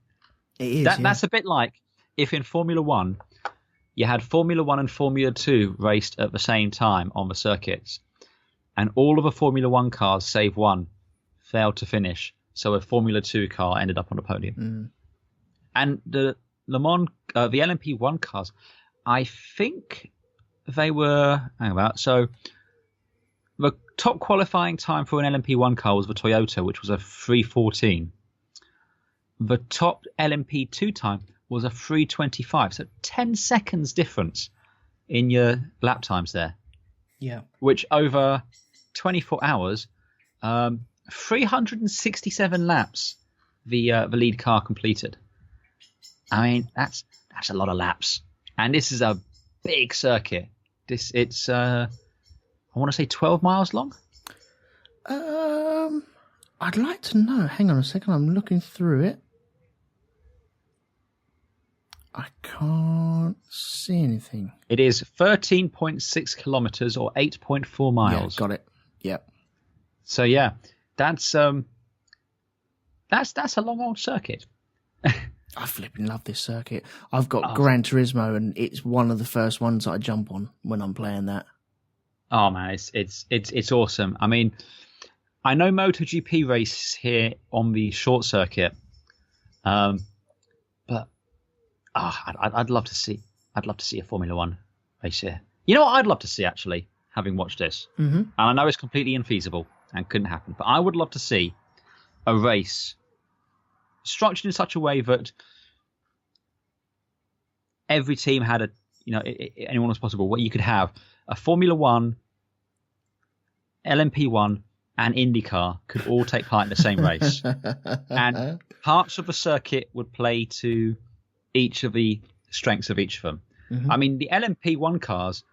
It is. That's a bit like if in Formula One you had Formula One and Formula Two raced at the same time on the circuits, and all of the Formula One cars, save one, failed to finish. So a Formula Two car ended up on the podium. Mm. And the Le Mans, the LMP1 cars, I think they were. Hang about. So the top qualifying time for an LMP1 car was the Toyota, which was a 3:14. The top LMP2 time was a 3:25. So 10 seconds difference in your lap times there. Yeah. Which over 24 hours, 367 laps the lead car completed. I mean, that's a lot of laps. And this is a big circuit. It's I want to say 12 miles long. I'd like to know. Hang on a second. I'm looking through it. I can't see anything. It is 13.6 kilometers or 8.4 miles. Yeah, got it. Yep. So yeah, that's a long old circuit. I flipping love this circuit. I've got Gran Turismo, and it's one of the first ones that I jump on when I'm playing that. Oh man, it's awesome. I mean, I know MotoGP race here on the short circuit, but I'd love to see a Formula One race here. You know what I'd love to see, actually, having watched this, and I know it's completely infeasible and couldn't happen, but I would love to see a race structured in such a way that every team had anyone was possible, where you could have a Formula One, LMP1, and IndyCar could all take part in the same race, and parts of the circuit would play to each of the strengths of each of them. Mm-hmm. I mean, the LMP1 cars,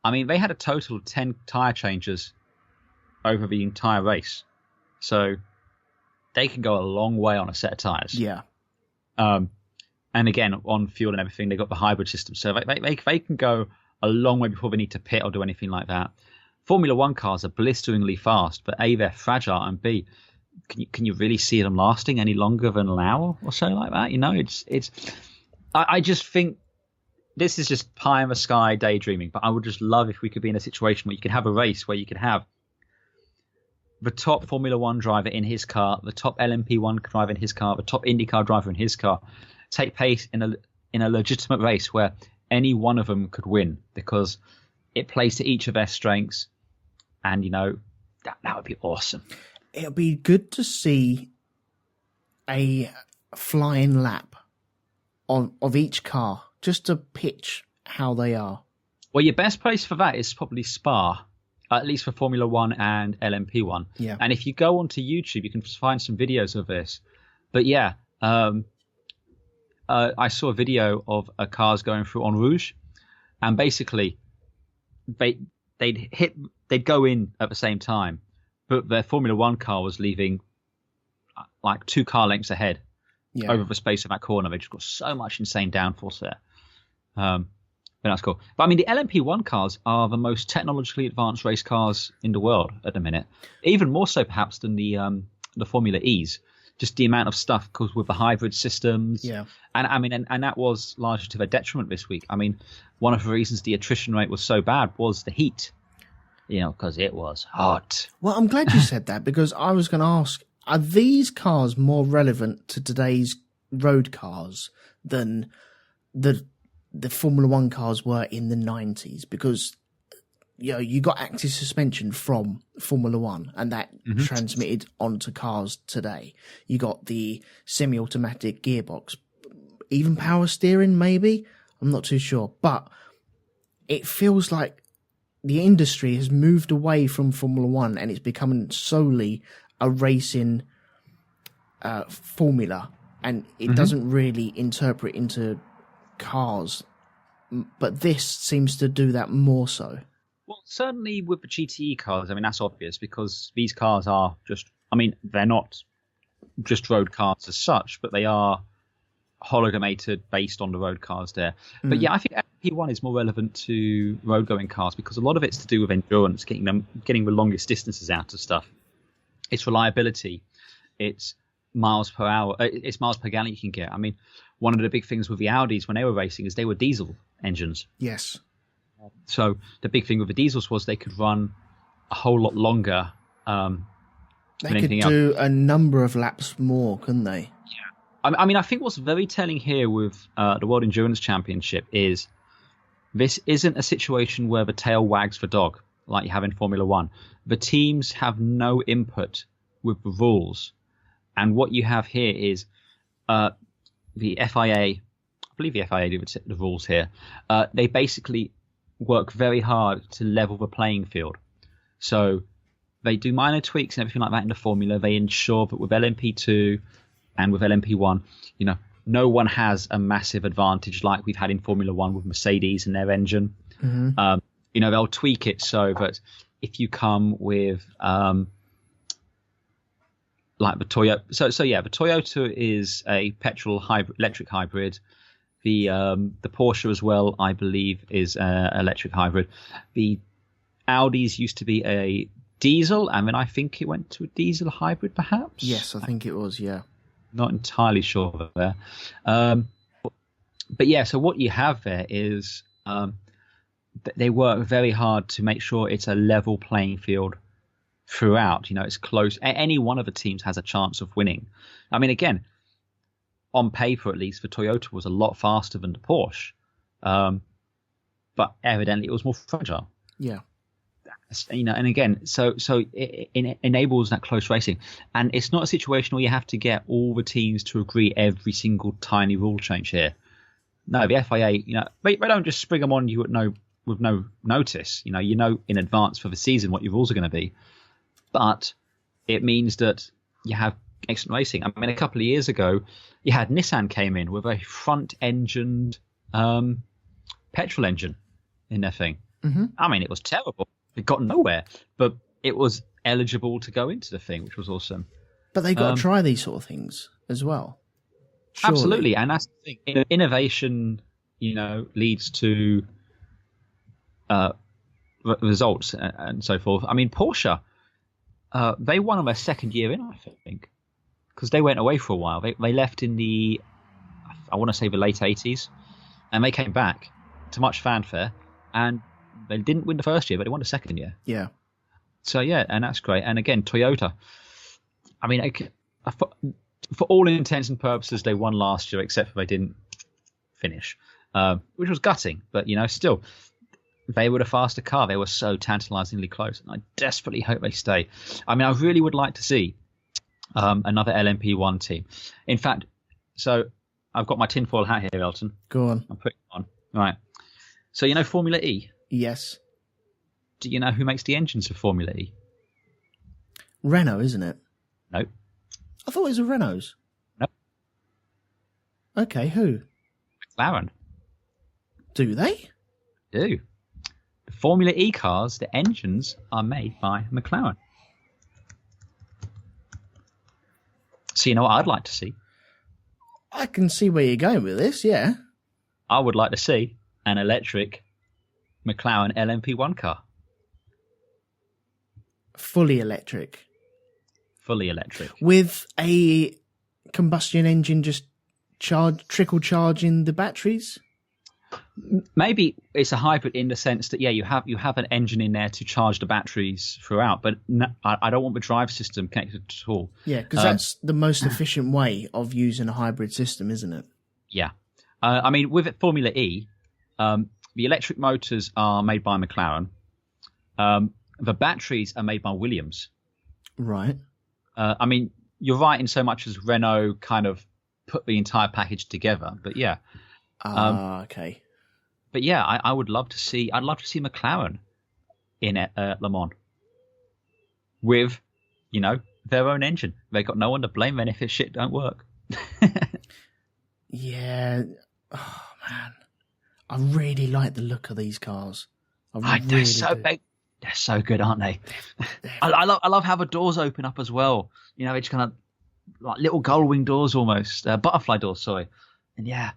I mean, they had a total of 10 tyre changes over the entire race, so they can go a long way on a set of tyres. Yeah. And again, on fuel and everything, they got the hybrid system, so they can go a long way before they need to pit or do anything like that. Formula One cars are blisteringly fast, but A, they're fragile, and B, can you really see them lasting any longer than an hour or so like that? You know, I just think this is just pie in the sky daydreaming, but I would just love if we could be in a situation where you could have a race where you could have the top Formula One driver in his car, the top LMP1 driver in his car, the top IndyCar driver in his car, take place in a legitimate race where any one of them could win, because it plays to each of their strengths, and you know that would be awesome. It'll be good to see a flying lap of each car, just to pitch how they are. Well, your best place for that is probably Spa, at least for Formula One and LMP1. Yeah. And if you go onto YouTube, you can find some videos of this. But yeah, I saw a video of cars going through En Rouge, and basically they'd go in at the same time, but their Formula One car was leaving like 2 car lengths ahead over the space of that corner. They just got so much insane downforce there. But that's cool. But I mean, the LMP1 cars are the most technologically advanced race cars in the world at the minute, even more so perhaps than the Formula E's. Just the amount of stuff, because with the hybrid systems, and I mean, and that was largely to their detriment this week. I mean, one of the reasons the attrition rate was so bad was the heat, you know, because it was hot. Well, I'm glad you said that, because I was going to ask, are these cars more relevant to today's road cars than the Formula One cars were in the 90s? Because you know, you got active suspension from Formula One, and that transmitted onto cars today. You got the semi-automatic gearbox, even power steering, maybe. I'm not too sure, but it feels like the industry has moved away from Formula One, and it's becoming solely a racing formula, and it doesn't really interpret into cars. But this seems to do that more so. Well, certainly with the GTE cars, I mean, that's obvious, because these cars are just, I mean, they're not just road cars as such, but they are hologramated based on the road cars there. But yeah, I think LMP1 is more relevant to road going cars because a lot of it's to do with endurance, getting the longest distances out of stuff. It's reliability. It's miles per hour. It's miles per gallon you can get. I mean, one of the big things with the Audis when they were racing is they were diesel engines. Yes. So the big thing with the diesels was they could run a whole lot longer. They could do a number of laps more, couldn't they? Yeah. I mean, I think what's very telling here with the World Endurance Championship is this isn't a situation where the tail wags the dog like you have in Formula One. The teams have no input with the rules. And what you have here is the FIA, I believe the FIA do the rules here. They basically work very hard to level the playing field. So they do minor tweaks and everything like that in the formula. They ensure that with LMP2 and with LMP1, no one has a massive advantage like we've had in Formula One with Mercedes and their engine. Mm-hmm. They'll tweak it so that if you come with like the Toyota, the Toyota is a petrol hybrid, electric hybrid. The Porsche as well, I believe, is electric hybrid. The Audis used to be a diesel, and then I think it went to a diesel hybrid, perhaps. Yes, I think it was. Yeah, not entirely sure there. But yeah, so what you have there is they work very hard to make sure it's a level playing field throughout. It's close. Any one of the teams has a chance of winning. I mean, again, on paper at least, the Toyota was a lot faster than the Porsche, but evidently it was more fragile. Yeah. And again, so it enables that close racing, and it's not a situation where you have to get all the teams to agree every single tiny rule change here. No, the FIA, they don't just spring them on you with no notice. You know in advance for the season what your rules are going to be, but it means that you have excellent racing. I mean, a couple of years ago, you had Nissan came in with a front-engined petrol engine in their thing. Mm-hmm. I mean, it was terrible. It got nowhere, but it was eligible to go into the thing, which was awesome. But they got to try these sort of things as well. Surely. Absolutely, and that's the thing. Innovation, leads to results and so forth. I mean, Porsche, they won on their second year in, I think, because they went away for a while. They left in the, I want to say, the late 80s, and they came back to much fanfare, and they didn't win the first year, but they won the second year. Yeah. So, yeah, and that's great. And again, Toyota, I mean, for all intents and purposes, they won last year, except for they didn't finish, which was gutting. But, still, they were the faster car. They were so tantalizingly close. And I desperately hope they stay. I mean, I really would like to see another LMP1 team. In fact, so I've got my tinfoil hat here, Elton. Go on. I'll put it on. All right. So, Formula E? Yes. Do you know who makes the engines for Formula E? Renault, isn't it? No. I thought it was a Renault's. No. Okay, who? McLaren. Do they? Do. The Formula E cars, the engines are made by McLaren. So you know what I'd like to see? I can see where you're going with this, yeah. I would like to see an electric McLaren LMP1 car. Fully electric. Fully electric. With a combustion engine just trickle charging the batteries? Maybe it's a hybrid in the sense that, yeah, you have an engine in there to charge the batteries throughout, but no, I don't want the drive system connected at all. Yeah, because that's the most efficient way of using a hybrid system, isn't it? Yeah. I mean, with Formula E, the electric motors are made by McLaren. The batteries are made by Williams. Right. I mean, you're right in so much as Renault kind of put the entire package together, but yeah. Okay. But yeah, I would love to see. I'd love to see McLaren in Le Mans with, their own engine. They got no one to blame then if his shit don't work. Yeah. Oh man, I really like the look of these cars. They're so big. They're so good, aren't they? I love how the doors open up as well. It's kind of like little gull wing doors almost, butterfly doors. Sorry. And yeah,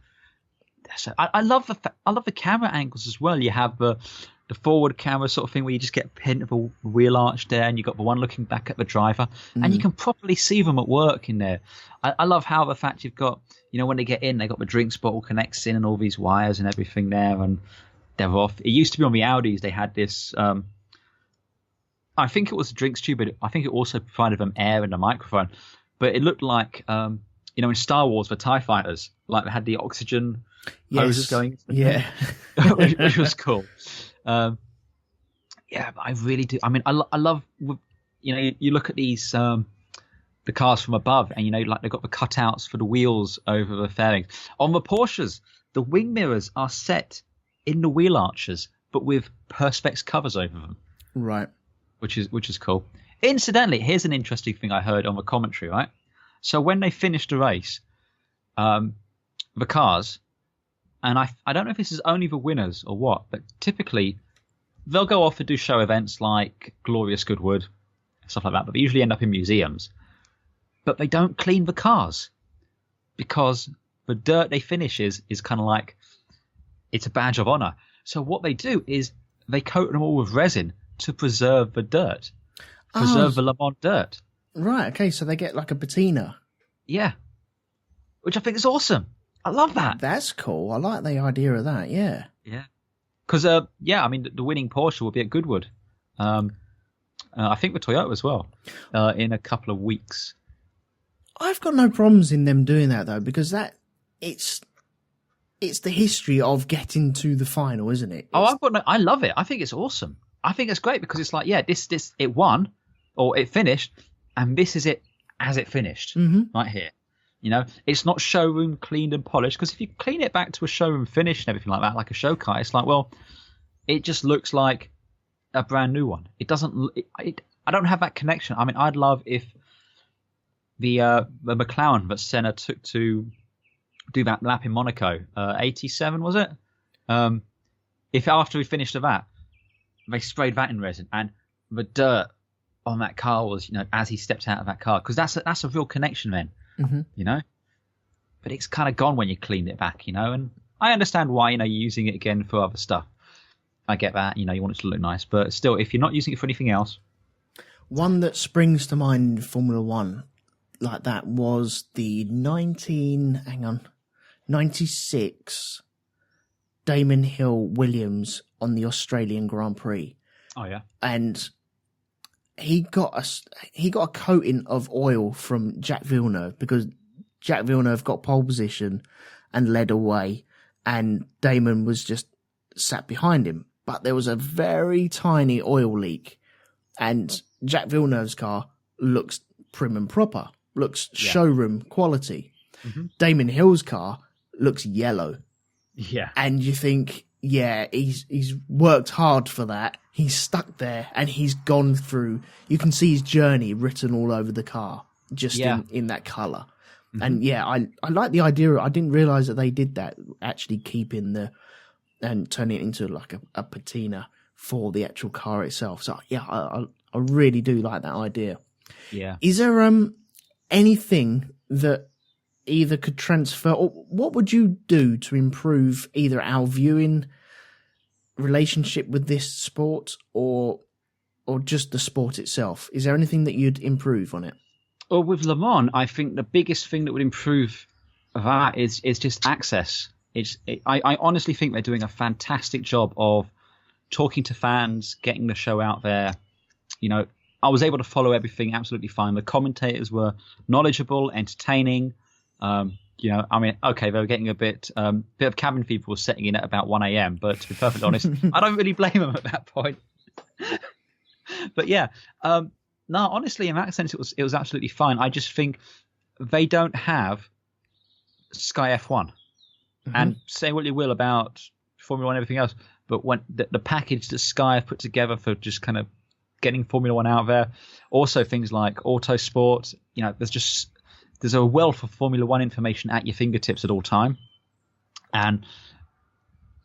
I love the camera angles as well. You have the forward camera sort of thing where you just get a hint of a wheel arch there, and you've got the one looking back at the driver, and you can properly see them at work in there. I love how the fact you've got, when they get in, they got the drinks bottle connects in and all these wires and everything there, and they're off. It used to be on the Audis, they had this, I think it was a drinks tube, but I think it also provided them air and a microphone. But it looked like, in Star Wars, the TIE fighters, like they had the oxygen hoses going. Yeah. which was cool. I really do. I mean, I love, you look at these, the cars from above, and, like they've got the cutouts for the wheels over the fairings. On the Porsches, the wing mirrors are set in the wheel arches, but with Perspex covers over them. Right. Which is cool. Incidentally, here's an interesting thing I heard on the commentary, right? So when they finished the race, the cars, and I don't know if this is only the winners or what, but typically they'll go off and do show events like Glorious Goodwood, stuff like that, but they usually end up in museums. But they don't clean the cars because the dirt they finish is kind of like, it's a badge of honor. So what they do is they coat them all with resin to preserve the dirt, preserve the Le Mans dirt. Right, okay, so they get like a patina. Yeah, which I think is awesome. I love that. That's cool. I like the idea of that, yeah. Yeah. Because, I mean, the winning Porsche will be at Goodwood. I think with Toyota as well, in a couple of weeks. I've got no problems in them doing that, though, because it's the history of getting to the final, isn't it? I love it. I think it's awesome. I think it's great because it's like, yeah, this it won, or it finished, and this is it as it finished, right here. It's not showroom cleaned and polished, because if you clean it back to a showroom finish and everything like that, like a show car, it's like, well, it just looks like a brand new one. It doesn't. I don't have that connection. I mean, I'd love if the McLaren that Senna took to do that lap in Monaco, 87 was it? If after we finished that, they sprayed that in resin, and the dirt on that car was, as he stepped out of that car, because that's a real connection then, But it's kind of gone when you clean it back, and I understand why, you're using it again for other stuff. I get that, you want it to look nice, but still, if you're not using it for anything else. One that springs to mind in Formula One like that was the 96 Damon Hill Williams on the Australian Grand Prix. Oh yeah. And he got a coating of oil from Jacques Villeneuve, because Jacques Villeneuve got pole position and led away, and Damon was just sat behind him. But there was a very tiny oil leak, and Jacques Villeneuve's car looks prim and proper, looks showroom quality. Damon Hill's car looks yellow. Yeah. And you think, yeah, he's worked hard for that. He's stuck there, and he's gone through. You can see his journey written all over the car, just in that colour. And yeah, I like the idea. I didn't realise that they did that, actually keeping and turning it into like a patina for the actual car itself. So yeah, I really do like that idea. Yeah. Is there anything that either could transfer, or what would you do to improve either our viewing relationship with this sport or just the sport itself? Is there anything that you'd improve on it? Well, with Le Mans, I think the biggest thing that would improve that is just access. I honestly think they're doing a fantastic job of talking to fans, getting the show out there. I was able to follow everything absolutely fine. The commentators were knowledgeable, entertaining. I mean, okay, they were getting a bit of cabin fever was setting in at about 1 a.m. But to be perfectly honest, I don't really blame them at that point. But yeah, no, honestly, in that sense, it was absolutely fine. I just think they don't have Sky F1, and say what you will about Formula One and everything else, but when the package that Sky have put together for just kind of getting Formula One out there, also things like Autosport, there's a wealth of Formula One information at your fingertips at all time. And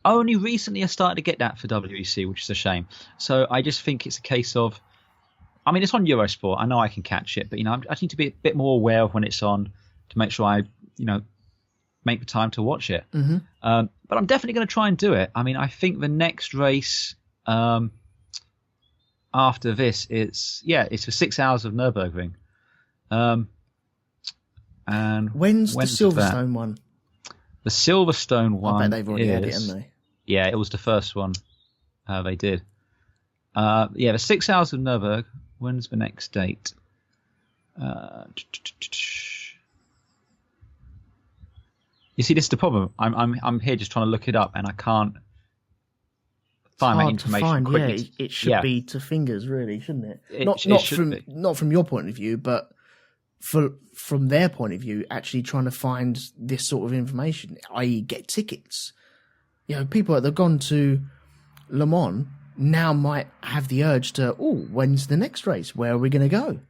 only recently I started to get that for WEC, which is a shame. So I just think it's a case of, I mean, it's on Eurosport. I know I can catch it, but, I need to be a bit more aware of when it's on to make sure I make the time to watch it. Mm-hmm. But I'm definitely going to try and do it. I mean, I think the next race after this, it's for 6 hours of Nürburgring. And when's the Silverstone one? The Silverstone one. I bet they've already had it, haven't they? Yeah, it was the first one. They did. The 6 hours of Nürburgring. When's the next date? You see, this is the problem. I'm here just trying to look it up, and I can't find that information quickly. Yeah, it should be to fingers, really, shouldn't it? Not from your point of view, but from their point of view, actually trying to find this sort of information, i.e., get tickets. People that have gone to Le Mans now might have the urge to, when's the next race? Where are we going to go?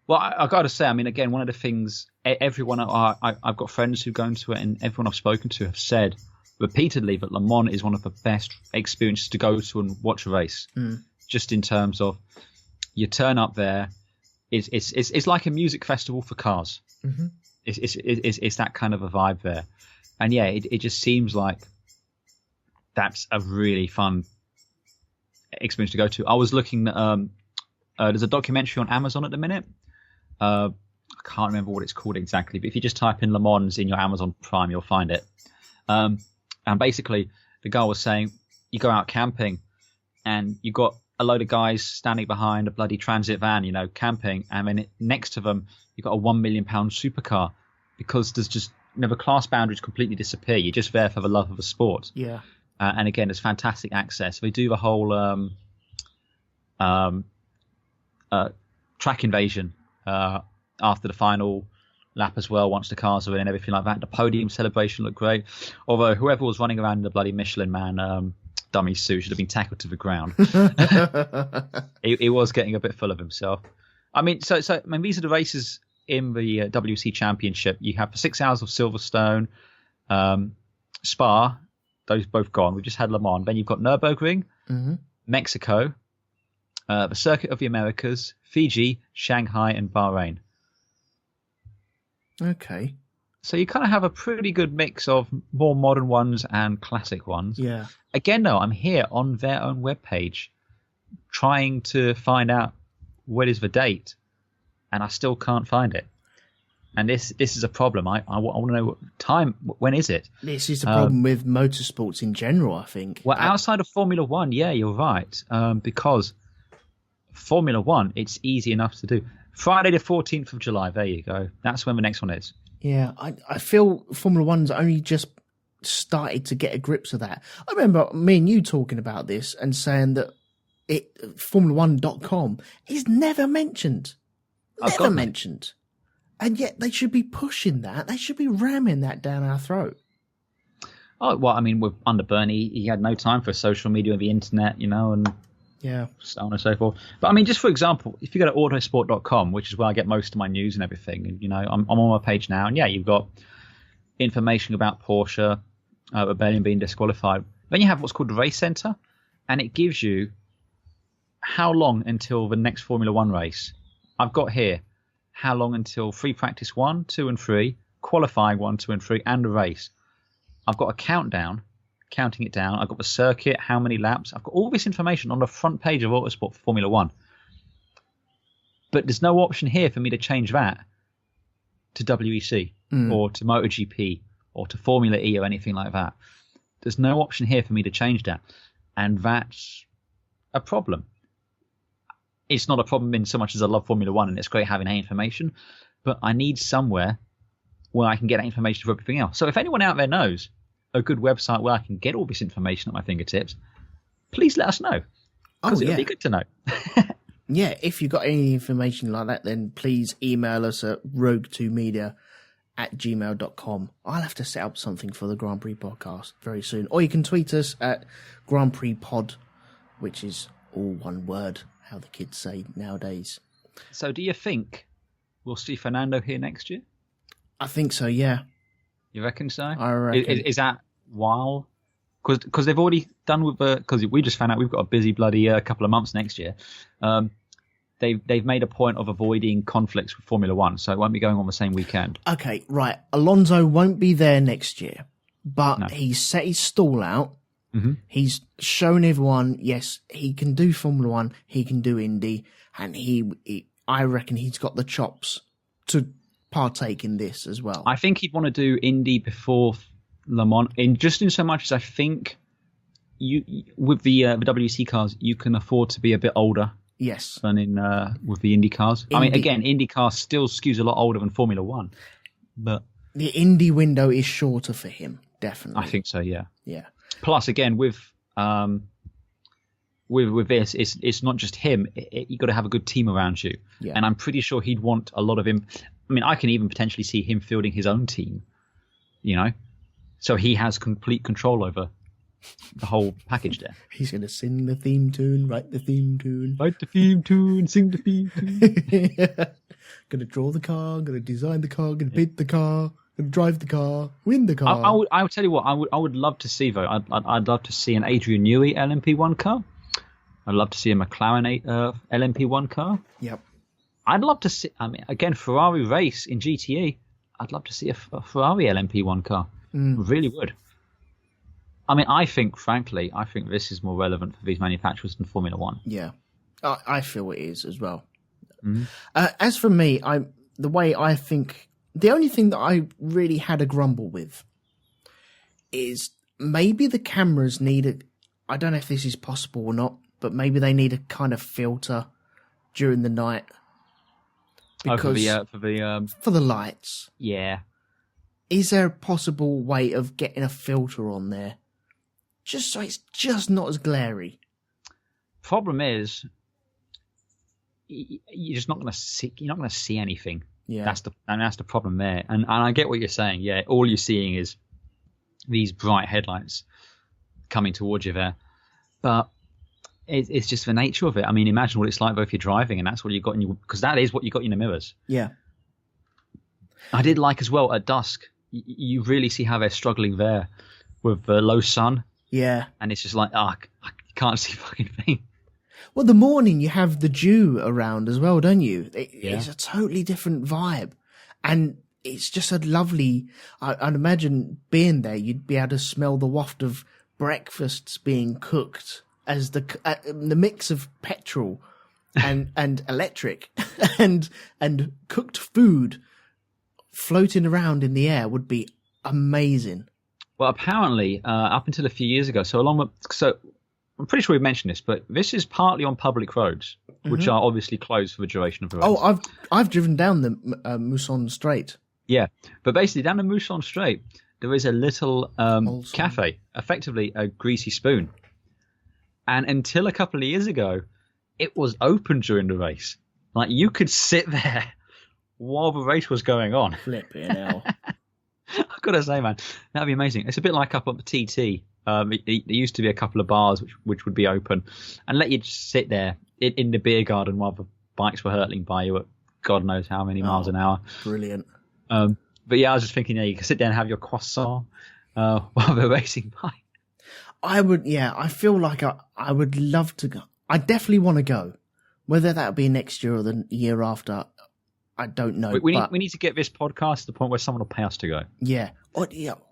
Well, I've got to say, I mean, again, one of the things, everyone, I've got friends who've gone to it, and everyone I've spoken to have said repeatedly that Le Mans is one of the best experiences to go to and watch a race. Just in terms of, you turn up there, it's like a music festival for cars. Mm-hmm. It's that kind of a vibe there. And yeah, it just seems like that's a really fun experience to go to. I was looking at, there's a documentary on Amazon at the minute. I can't remember what it's called exactly, but if you just type in Le Mans in your Amazon Prime, you'll find it. And basically, the guy was saying, you go out camping, and you got a load of guys standing behind a bloody transit van, camping, and then next to them, you got a £1 million supercar, because there's just the class boundaries completely disappear. You're just there for the love of the sport. Yeah. And again, there's fantastic access. They do the whole track invasion after the final lap as well, once the cars are in and everything like that. The podium celebration looked great. Although whoever was running around in the bloody Michelin Man dummy suit should have been tackled to the ground. he was getting a bit full of himself. I mean, so these are the races in the WC Championship. You have the 6 hours of Silverstone, Spa. Those both gone. We've just had Le Mans. Then you've got Nürburgring, mm-hmm. Mexico, the Circuit of the Americas, Fiji, Shanghai, and Bahrain. Okay. So you kind of have a pretty good mix of more modern ones and classic ones. Yeah. Again, though, I'm here on their own webpage trying to find out what is the date, and I still can't find it. And this is a problem. I want to know what time. When is it? This is the problem with motorsports in general, I think. Well, outside of Formula One, yeah, you're right. Because Formula One, it's easy enough to do. Friday the 14th of July. There you go. That's when the next one is. Yeah, I feel Formula One's only just started to get a grips of that. I remember me and you talking about this and saying that Formula1.com is never mentioned. Never mentioned. And yet they should be pushing that. They should be ramming that down our throat. Oh, well, I mean, under Bernie, he had no time for social media or the internet, and yeah, so on and so forth. But I mean, just for example, if you go to autosport.com, which is where I get most of my news and everything, and I'm on my page now, and yeah, you've got information about Porsche, Rebellion being disqualified. Then you have what's called the Race Center, and it gives you how long until the next Formula One race. I've got here how long until free practice 1, 2, and 3, qualifying 1, 2, and 3, and the race. I've got a countdown, counting it down. I've got the circuit, how many laps. I've got all this information on the front page of Autosport for Formula One. But there's no option here for me to change that to WEC or to MotoGP or to Formula E or anything like that. There's no option here for me to change that. And that's a problem. It's not a problem in so much as I love Formula One and it's great having that information, but I need somewhere where I can get that information for everything else. So if anyone out there knows a good website where I can get all this information at my fingertips, please let us know. Because it would be good to know. Yeah, if you've got any information like that, then please email us at RogueTwoMedia@gmail.com. I'll have to set up something for the Grand Prix podcast very soon. Or you can tweet us at Grand Prix Pod, which is all one word, how the kids say nowadays. So do you think we'll see Fernando here next year? I think so, yeah. You reckon so? I reckon. Is that while? Because they've already done with because we just found out we've got a busy bloody couple of months next year. they've made a point of avoiding conflicts with Formula One, so it won't be going on the same weekend. Okay, right. Alonso won't be there next year, but he's set his stall out. Mm-hmm. He's shown everyone, yes, he can do Formula One, he can do Indy, and I reckon he's got the chops to partake in this as well. I think he'd want to do Indy before Le Mans, in so much as I think you with the WC cars, you can afford to be a bit older. Yes. Than with the Indy cars. I mean, again, Indy cars still skews a lot older than Formula One, but the Indy window is shorter for him, definitely. I think so. Yeah. Yeah. Plus, again, with this, it's not just him. You got to have a good team around you, and I'm pretty sure he'd want a lot of him. I mean, I can even potentially see him fielding his own team, so he has complete control over the whole package there. He's going to sing the theme tune, write the theme tune. Write the theme tune, sing the theme tune. Going to draw the car, going to design the car, going to paint the car, going to drive the car, win the car. I would tell you what, I would love to see, though. I'd love to see an Adrian Newey LMP1 car. I'd love to see a McLaren LMP1 car. Yep. I'd love to see, I mean, again, Ferrari race in GTE. I'd love to see a Ferrari LMP1 car. Really would. I mean, I think this is more relevant for these manufacturers than Formula One. Yeah, I feel it is as well. Mm-hmm. As for me, the only thing that I really had a grumble with is maybe the cameras I don't know if this is possible or not, but maybe they need a kind of filter during the night. Because for the lights. Yeah. Is there a possible way of getting a filter on there? Just so it's just not as glary. Problem is, you're just not going to see. You're not going to see anything. Yeah, that's the problem there. And I get what you're saying. Yeah, all you're seeing is these bright headlights coming towards you there. But it's just the nature of it. I mean, imagine what it's like though if you're driving, and that's what you got because that is what you got in the mirrors. Yeah. I did like as well at dusk. You really see how they're struggling there with the low sun. Yeah. And it's just like, I can't see fucking thing. Well, the morning you have the dew around as well, don't you? It's a totally different vibe. And it's just a lovely, I'd imagine being there, you'd be able to smell the waft of breakfasts being cooked as the mix of petrol and electric and cooked food floating around in the air would be amazing. Well, apparently, up until a few years ago, so I'm pretty sure we mentioned this, but this is partly on public roads, which are obviously closed for the duration of the race. Oh, I've driven down the Mousson Strait. Yeah, but basically down the Mousson Strait, there is a little cafe, effectively a greasy spoon. And until a couple of years ago, it was open during the race. Like, you could sit there while the race was going on. Flipping hell. I've got to say, man, that'd be amazing. It's a bit like up at the TT. There used to be a couple of bars which would be open and let you just sit there in the beer garden while the bikes were hurtling by you at God knows how many miles an hour. Brilliant. But yeah, I was just thinking, you can sit there and have your croissant while they're racing by. I feel like I would love to go. I definitely want to go. Whether that'll be next year or the year after, I don't know. We need to get this podcast to the point where someone will pay us to go. Yeah.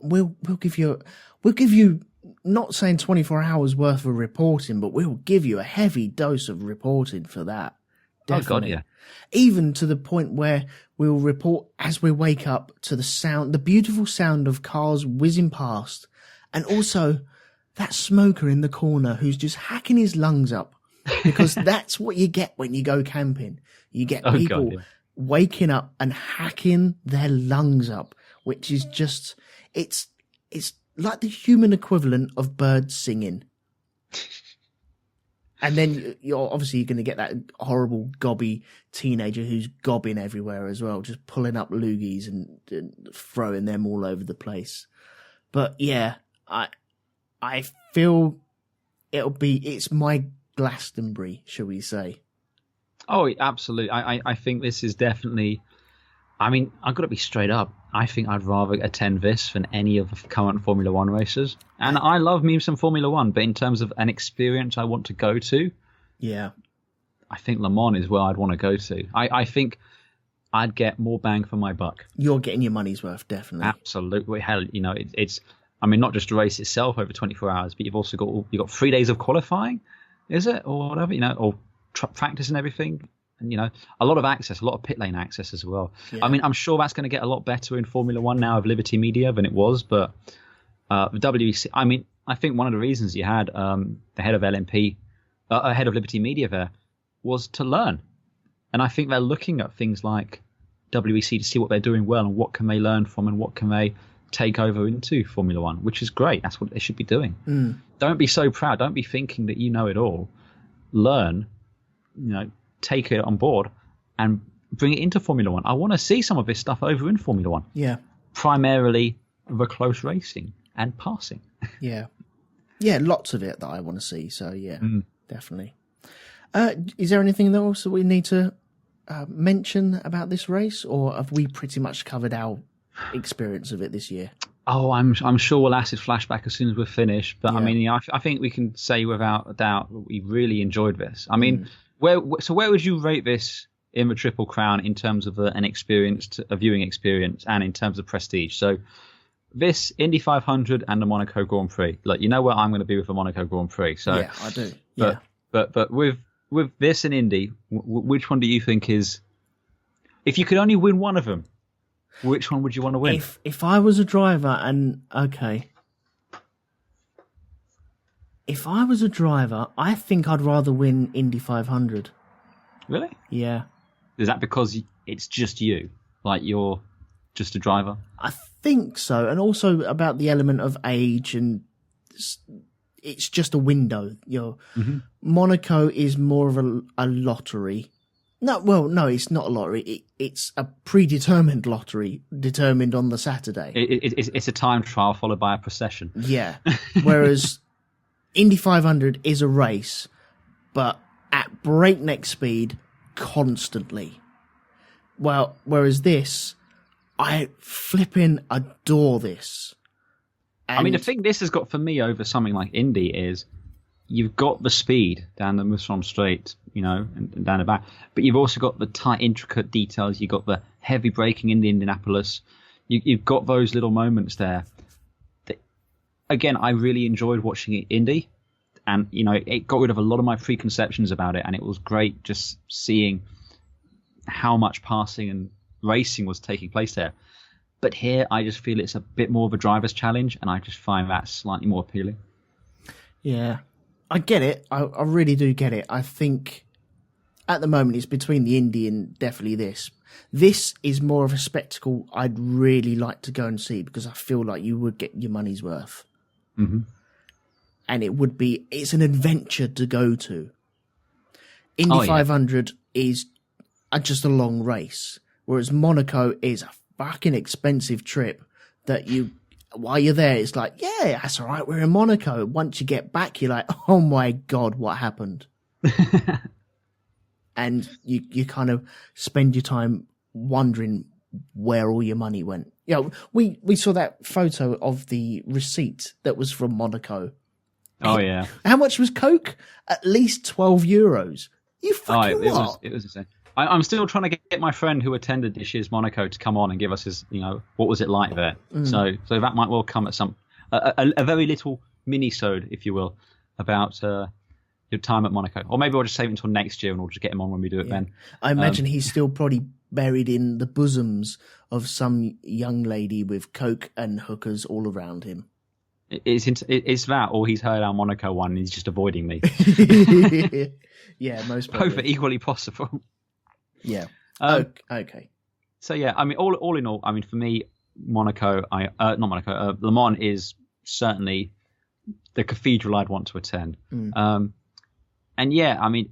We'll give you not saying 24 hours worth of reporting, but we'll give you a heavy dose of reporting for that. Definitely. Oh God, yeah. Even to the point where we'll report as we wake up to the beautiful sound of cars whizzing past, and also that smoker in the corner who's just hacking his lungs up, because that's what you get when you go camping. You get people waking up and hacking their lungs up, which is just, it's like the human equivalent of birds singing. And then you're going to get that horrible gobby teenager who's gobbing everywhere as well, just pulling up loogies and throwing them all over the place. But yeah, I feel it's my Glastonbury, shall we say. Oh, absolutely. I think this is definitely, I mean, I've got to be straight up. I think I'd rather attend this than any of the current Formula One races. And I love me some Formula One, but in terms of an experience I want to go to, yeah, I think Le Mans is where I'd want to go to. I think I'd get more bang for my buck. You're getting your money's worth, definitely. Absolutely. Hell, it's I mean, not just the race itself over 24 hours, but you've also got 3 days of qualifying, is it, or whatever, or practice and everything, and a lot of access, a lot of pit lane access as well. Yeah. I mean, I'm sure that's going to get a lot better in Formula One now of Liberty Media than it was, but the WEC. I mean, I think one of the reasons you had the head of LMP, head of Liberty Media there, was to learn, and I think they're looking at things like WEC to see what they're doing well and what can they learn from and what can they take over into Formula One, which is great. That's what they should be doing. Don't be so proud. Don't be thinking that you know it all. Learn, take it on board and bring it into Formula One. I want to see some of this stuff over in Formula One. Yeah. Primarily the close racing and passing. Yeah. Yeah, lots of it that I want to see. So, yeah, definitely. Is there anything else that we need to mention about this race, or have we pretty much covered our experience of it this year? Oh, I'm sure we'll acid flashback as soon as we're finished. But yeah. I mean, I think we can say without a doubt that we really enjoyed this. I mean, where would you rate this in the Triple Crown in terms of a viewing experience and in terms of prestige? So this Indy 500 and the Monaco Grand Prix. Look, you know where I'm going to be with the Monaco Grand Prix. So yeah, I do. Yeah. But with this and Indy, which one do you think is? If you could only win one of them, which one would you want to win? If I was a driver if I was a driver, I think I'd rather win Indy 500. Really? Yeah. Is that because it's just you? Like you're just a driver? I think so. And also about the element of age, and it's just a window. Monaco is more of a lottery. No, it's not a lottery. It's a predetermined lottery, determined on the Saturday. It's a time trial followed by a procession. Yeah. Whereas Indy 500 is a race, but at breakneck speed, constantly. Well, whereas this, I flipping adore this. And I mean, the thing this has got for me over something like Indy is you've got the speed down the Mousson Straight, and down the back, but you've also got the tight, intricate details. You've got the heavy braking in the Indianapolis. You've got those little moments there. Again, I really enjoyed watching it Indy, and it got rid of a lot of my preconceptions about it, and it was great just seeing how much passing and racing was taking place there. But here, I just feel it's a bit more of a driver's challenge, and I just find that slightly more appealing. Yeah, I get it. I really do get it. I think at the moment it's between the Indy and definitely this. This is more of a spectacle I'd really like to go and see, because I feel like you would get your money's worth. Mm-hmm. And it's an adventure to go to. Indy 500 is just a long race, whereas Monaco is a fucking expensive trip that while you're there, it's like, yeah, that's all right, we're in Monaco. Once you get back, you're like, oh my God, what happened? And you kind of spend your time wondering where all your money went. We saw that photo of the receipt that was from Monaco. Oh, yeah. How much was Coke? At least €12. You fucking what? It was insane. I'm still trying to get my friend who attended this year's Monaco to come on and give us his, what was it like there. So that might well come at a very little mini-sode, if you will, about your time at Monaco. Or maybe I'll just save it until next year and we'll just get him on when we do it then. I imagine he's still probably buried in the bosoms of some young lady with Coke and hookers all around him. It's that, or he's heard our Monaco one and he's just avoiding me. Yeah, most probably. Both are equally possible. Yeah. Okay. So yeah, I mean, all in all, I mean, for me, Le Mans is certainly the cathedral I'd want to attend. And yeah, I mean,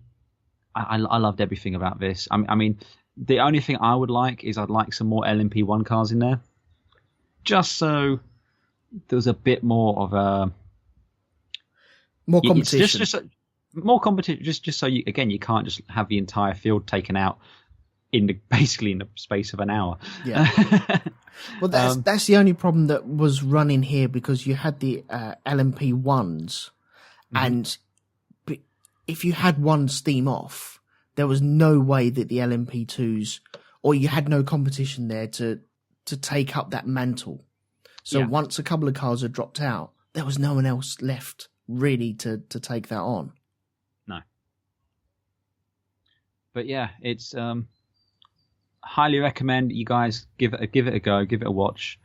I loved everything about this. I mean, the only thing I would like is I'd like some more LMP1 cars in there, just so there was a bit more of a more competition. More competition. Just so you can't just have the entire field taken out basically in the space of an hour. Yeah. Well, that's the only problem that was running here, because you had the LMP1s, and if you had one steam off, There was no way that the LMP2s, or you had no competition there to take up that mantle. So once a couple of cars had dropped out, there was no one else left really to take that on. No. But yeah, it's highly recommend you guys give it a go, give it a watch.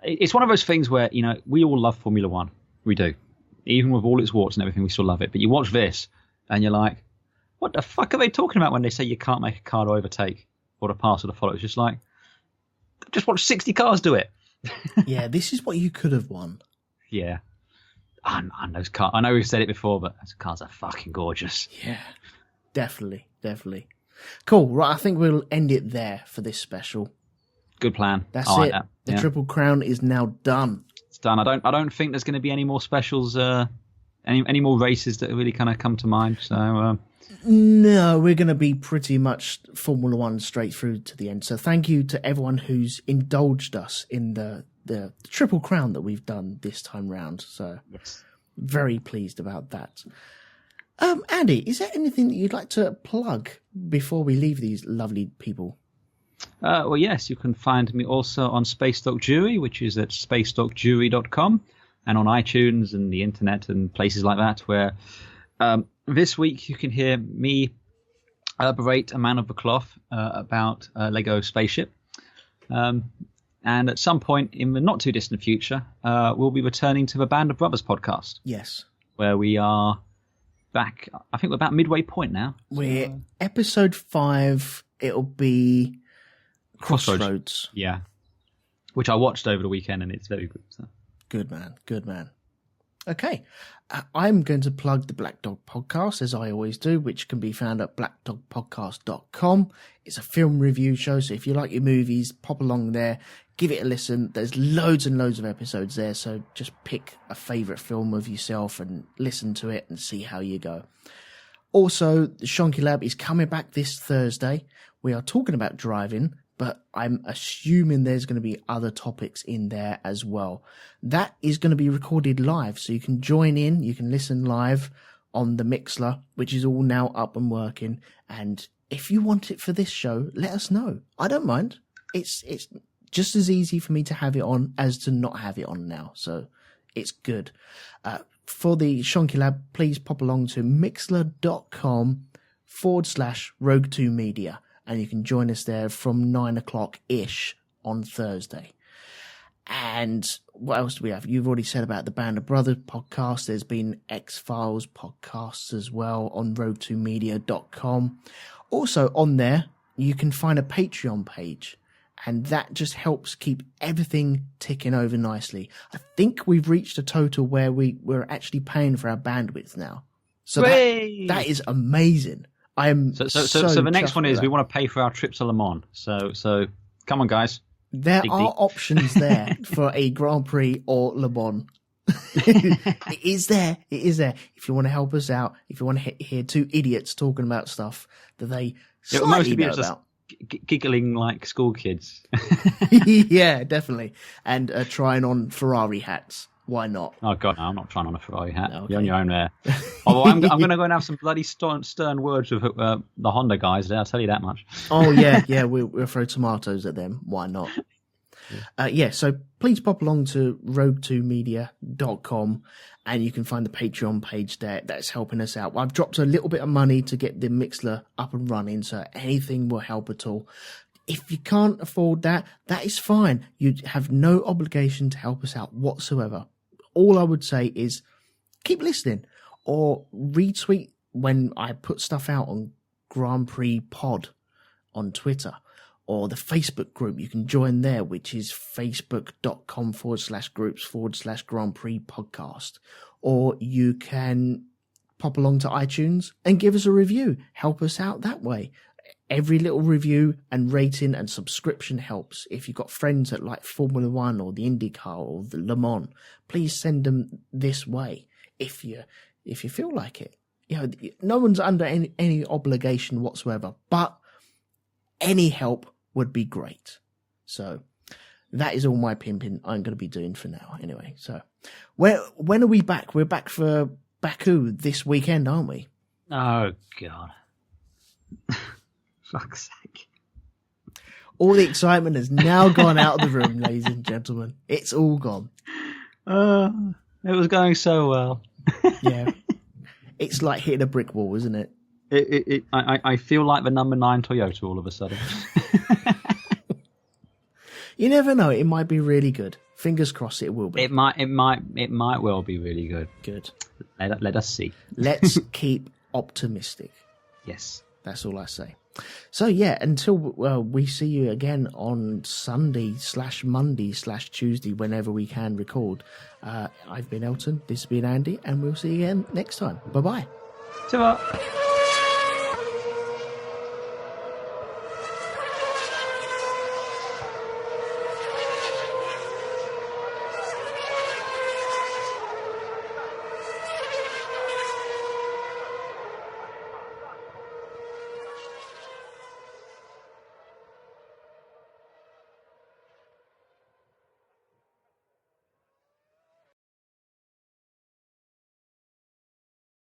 It's one of those things where, you know, we all love Formula One. We do. Even with all its warts and everything, we still love it. But you watch this and you're like, what the fuck are they talking about when they say you can't make a car to overtake or to pass or to follow? It's just like, just watch 60 cars do it. Yeah, this is what you could have won. Yeah. And those cars, I know we've said it before, but those cars are fucking gorgeous. Yeah, definitely. Cool. Right, I think we'll end it there for this special. Good plan. That's I like it. that. The Yeah. Triple Crown is now done. It's done. I don't think there's going to be any more specials, any more races that really kind of come to mind. So no, we're going to be pretty much Formula One straight through to the end. So thank you to everyone who's indulged us in the Triple Crown that we've done this time round. So yes, very pleased about that. Andy, is there anything that you'd like to plug before we leave these lovely people? Well, yes, you can find me also on Space Dock Jury, which is at spacedockjury.com, and on iTunes and the internet and places like that, where this week you can hear me berate a man of the cloth about Lego Spaceship. And at some point in the not too distant future, we'll be returning to the Band of Brothers podcast. Yes. Where we are back, I think we're about midway point now. We're episode 5, it'll be Crossroads. Yeah. Which I watched over the weekend and it's very good. So. Good man. Okay. I'm going to plug the Black Dog Podcast, as I always do, which can be found at blackdogpodcast.com. It's a film review show, so if you like your movies, pop along there, give it a listen. There's loads and loads of episodes there, so just pick a favourite film of yourself and listen to it and see how you go. Also, the Shonky Lab is coming back this Thursday. We are talking about driving, but I'm assuming there's going to be other topics in there as well. That is going to be recorded live, so you can join in, you can listen live on the Mixler, which is all now up and working. And if you want it for this show, let us know. I don't mind. It's just as easy for me to have it on as to not have it on now, so it's good. For the Shonky Lab, please pop along to mixler.com/RogueTwoMedia. And you can join us there from 9 o'clock-ish on Thursday. And what else do we have? You've already said about the Band of Brothers podcast. There's been X-Files podcasts as well on RogueTwoMedia.com. Also on there, you can find a Patreon page. And that just helps keep everything ticking over nicely. I think we've reached a total where we're actually paying for our bandwidth now. So that is amazing. I am so the next one is we want to pay for our trip to Le Mans. So come on, guys. There are options there for a Grand Prix or Le Mans. It is there. If you want to help us out, if you want to hear two idiots talking about stuff that they slightly know about. Giggling like school kids. Yeah, definitely. And trying on Ferrari hats. Why not? Oh, God, no, I'm not trying on a Ferrari hat. Okay. You're on your own there. Although I'm going to go and have some bloody stern words with the Honda guys there, I'll tell you that much. Oh, yeah, we'll throw tomatoes at them. Why not? So please pop along to RogueTwoMedia.com and you can find the Patreon page there. That's helping us out. I've dropped a little bit of money to get the Mixler up and running, so anything will help at all. If you can't afford that, that is fine. You have no obligation to help us out whatsoever. All I would say is keep listening or retweet when I put stuff out on Grand Prix Pod on Twitter or the Facebook group. You can join there, which is facebook.com/groups/Grand Prix Podcast. Or you can pop along to iTunes and give us a review. Help us out that way. Every little review and rating and subscription helps. If you've got friends that like Formula One or the IndyCar or the Le Mans, please send them this way if you feel like it. You know, no one's under any obligation whatsoever, but any help would be great. So that is all my pimping I'm going to be doing for now. Anyway, so when are we back? We're back for Baku this weekend, aren't we? Oh, God. Fuck's sake. All the excitement has now gone out of the room, ladies and gentlemen. It's all gone. It was going so well. Yeah. It's like hitting a brick wall, isn't it? I feel like the number 9 Toyota all of a sudden. You never know. It might be really good. Fingers crossed it will be. It might well be really good. Good. Let us see. Let's keep optimistic. Yes. That's all I say. So, yeah, until we see you again on Sunday/Monday/Tuesday, whenever we can record. I've been Elton, this has been Andy, and we'll see you again next time. Bye-bye. Ta-ra.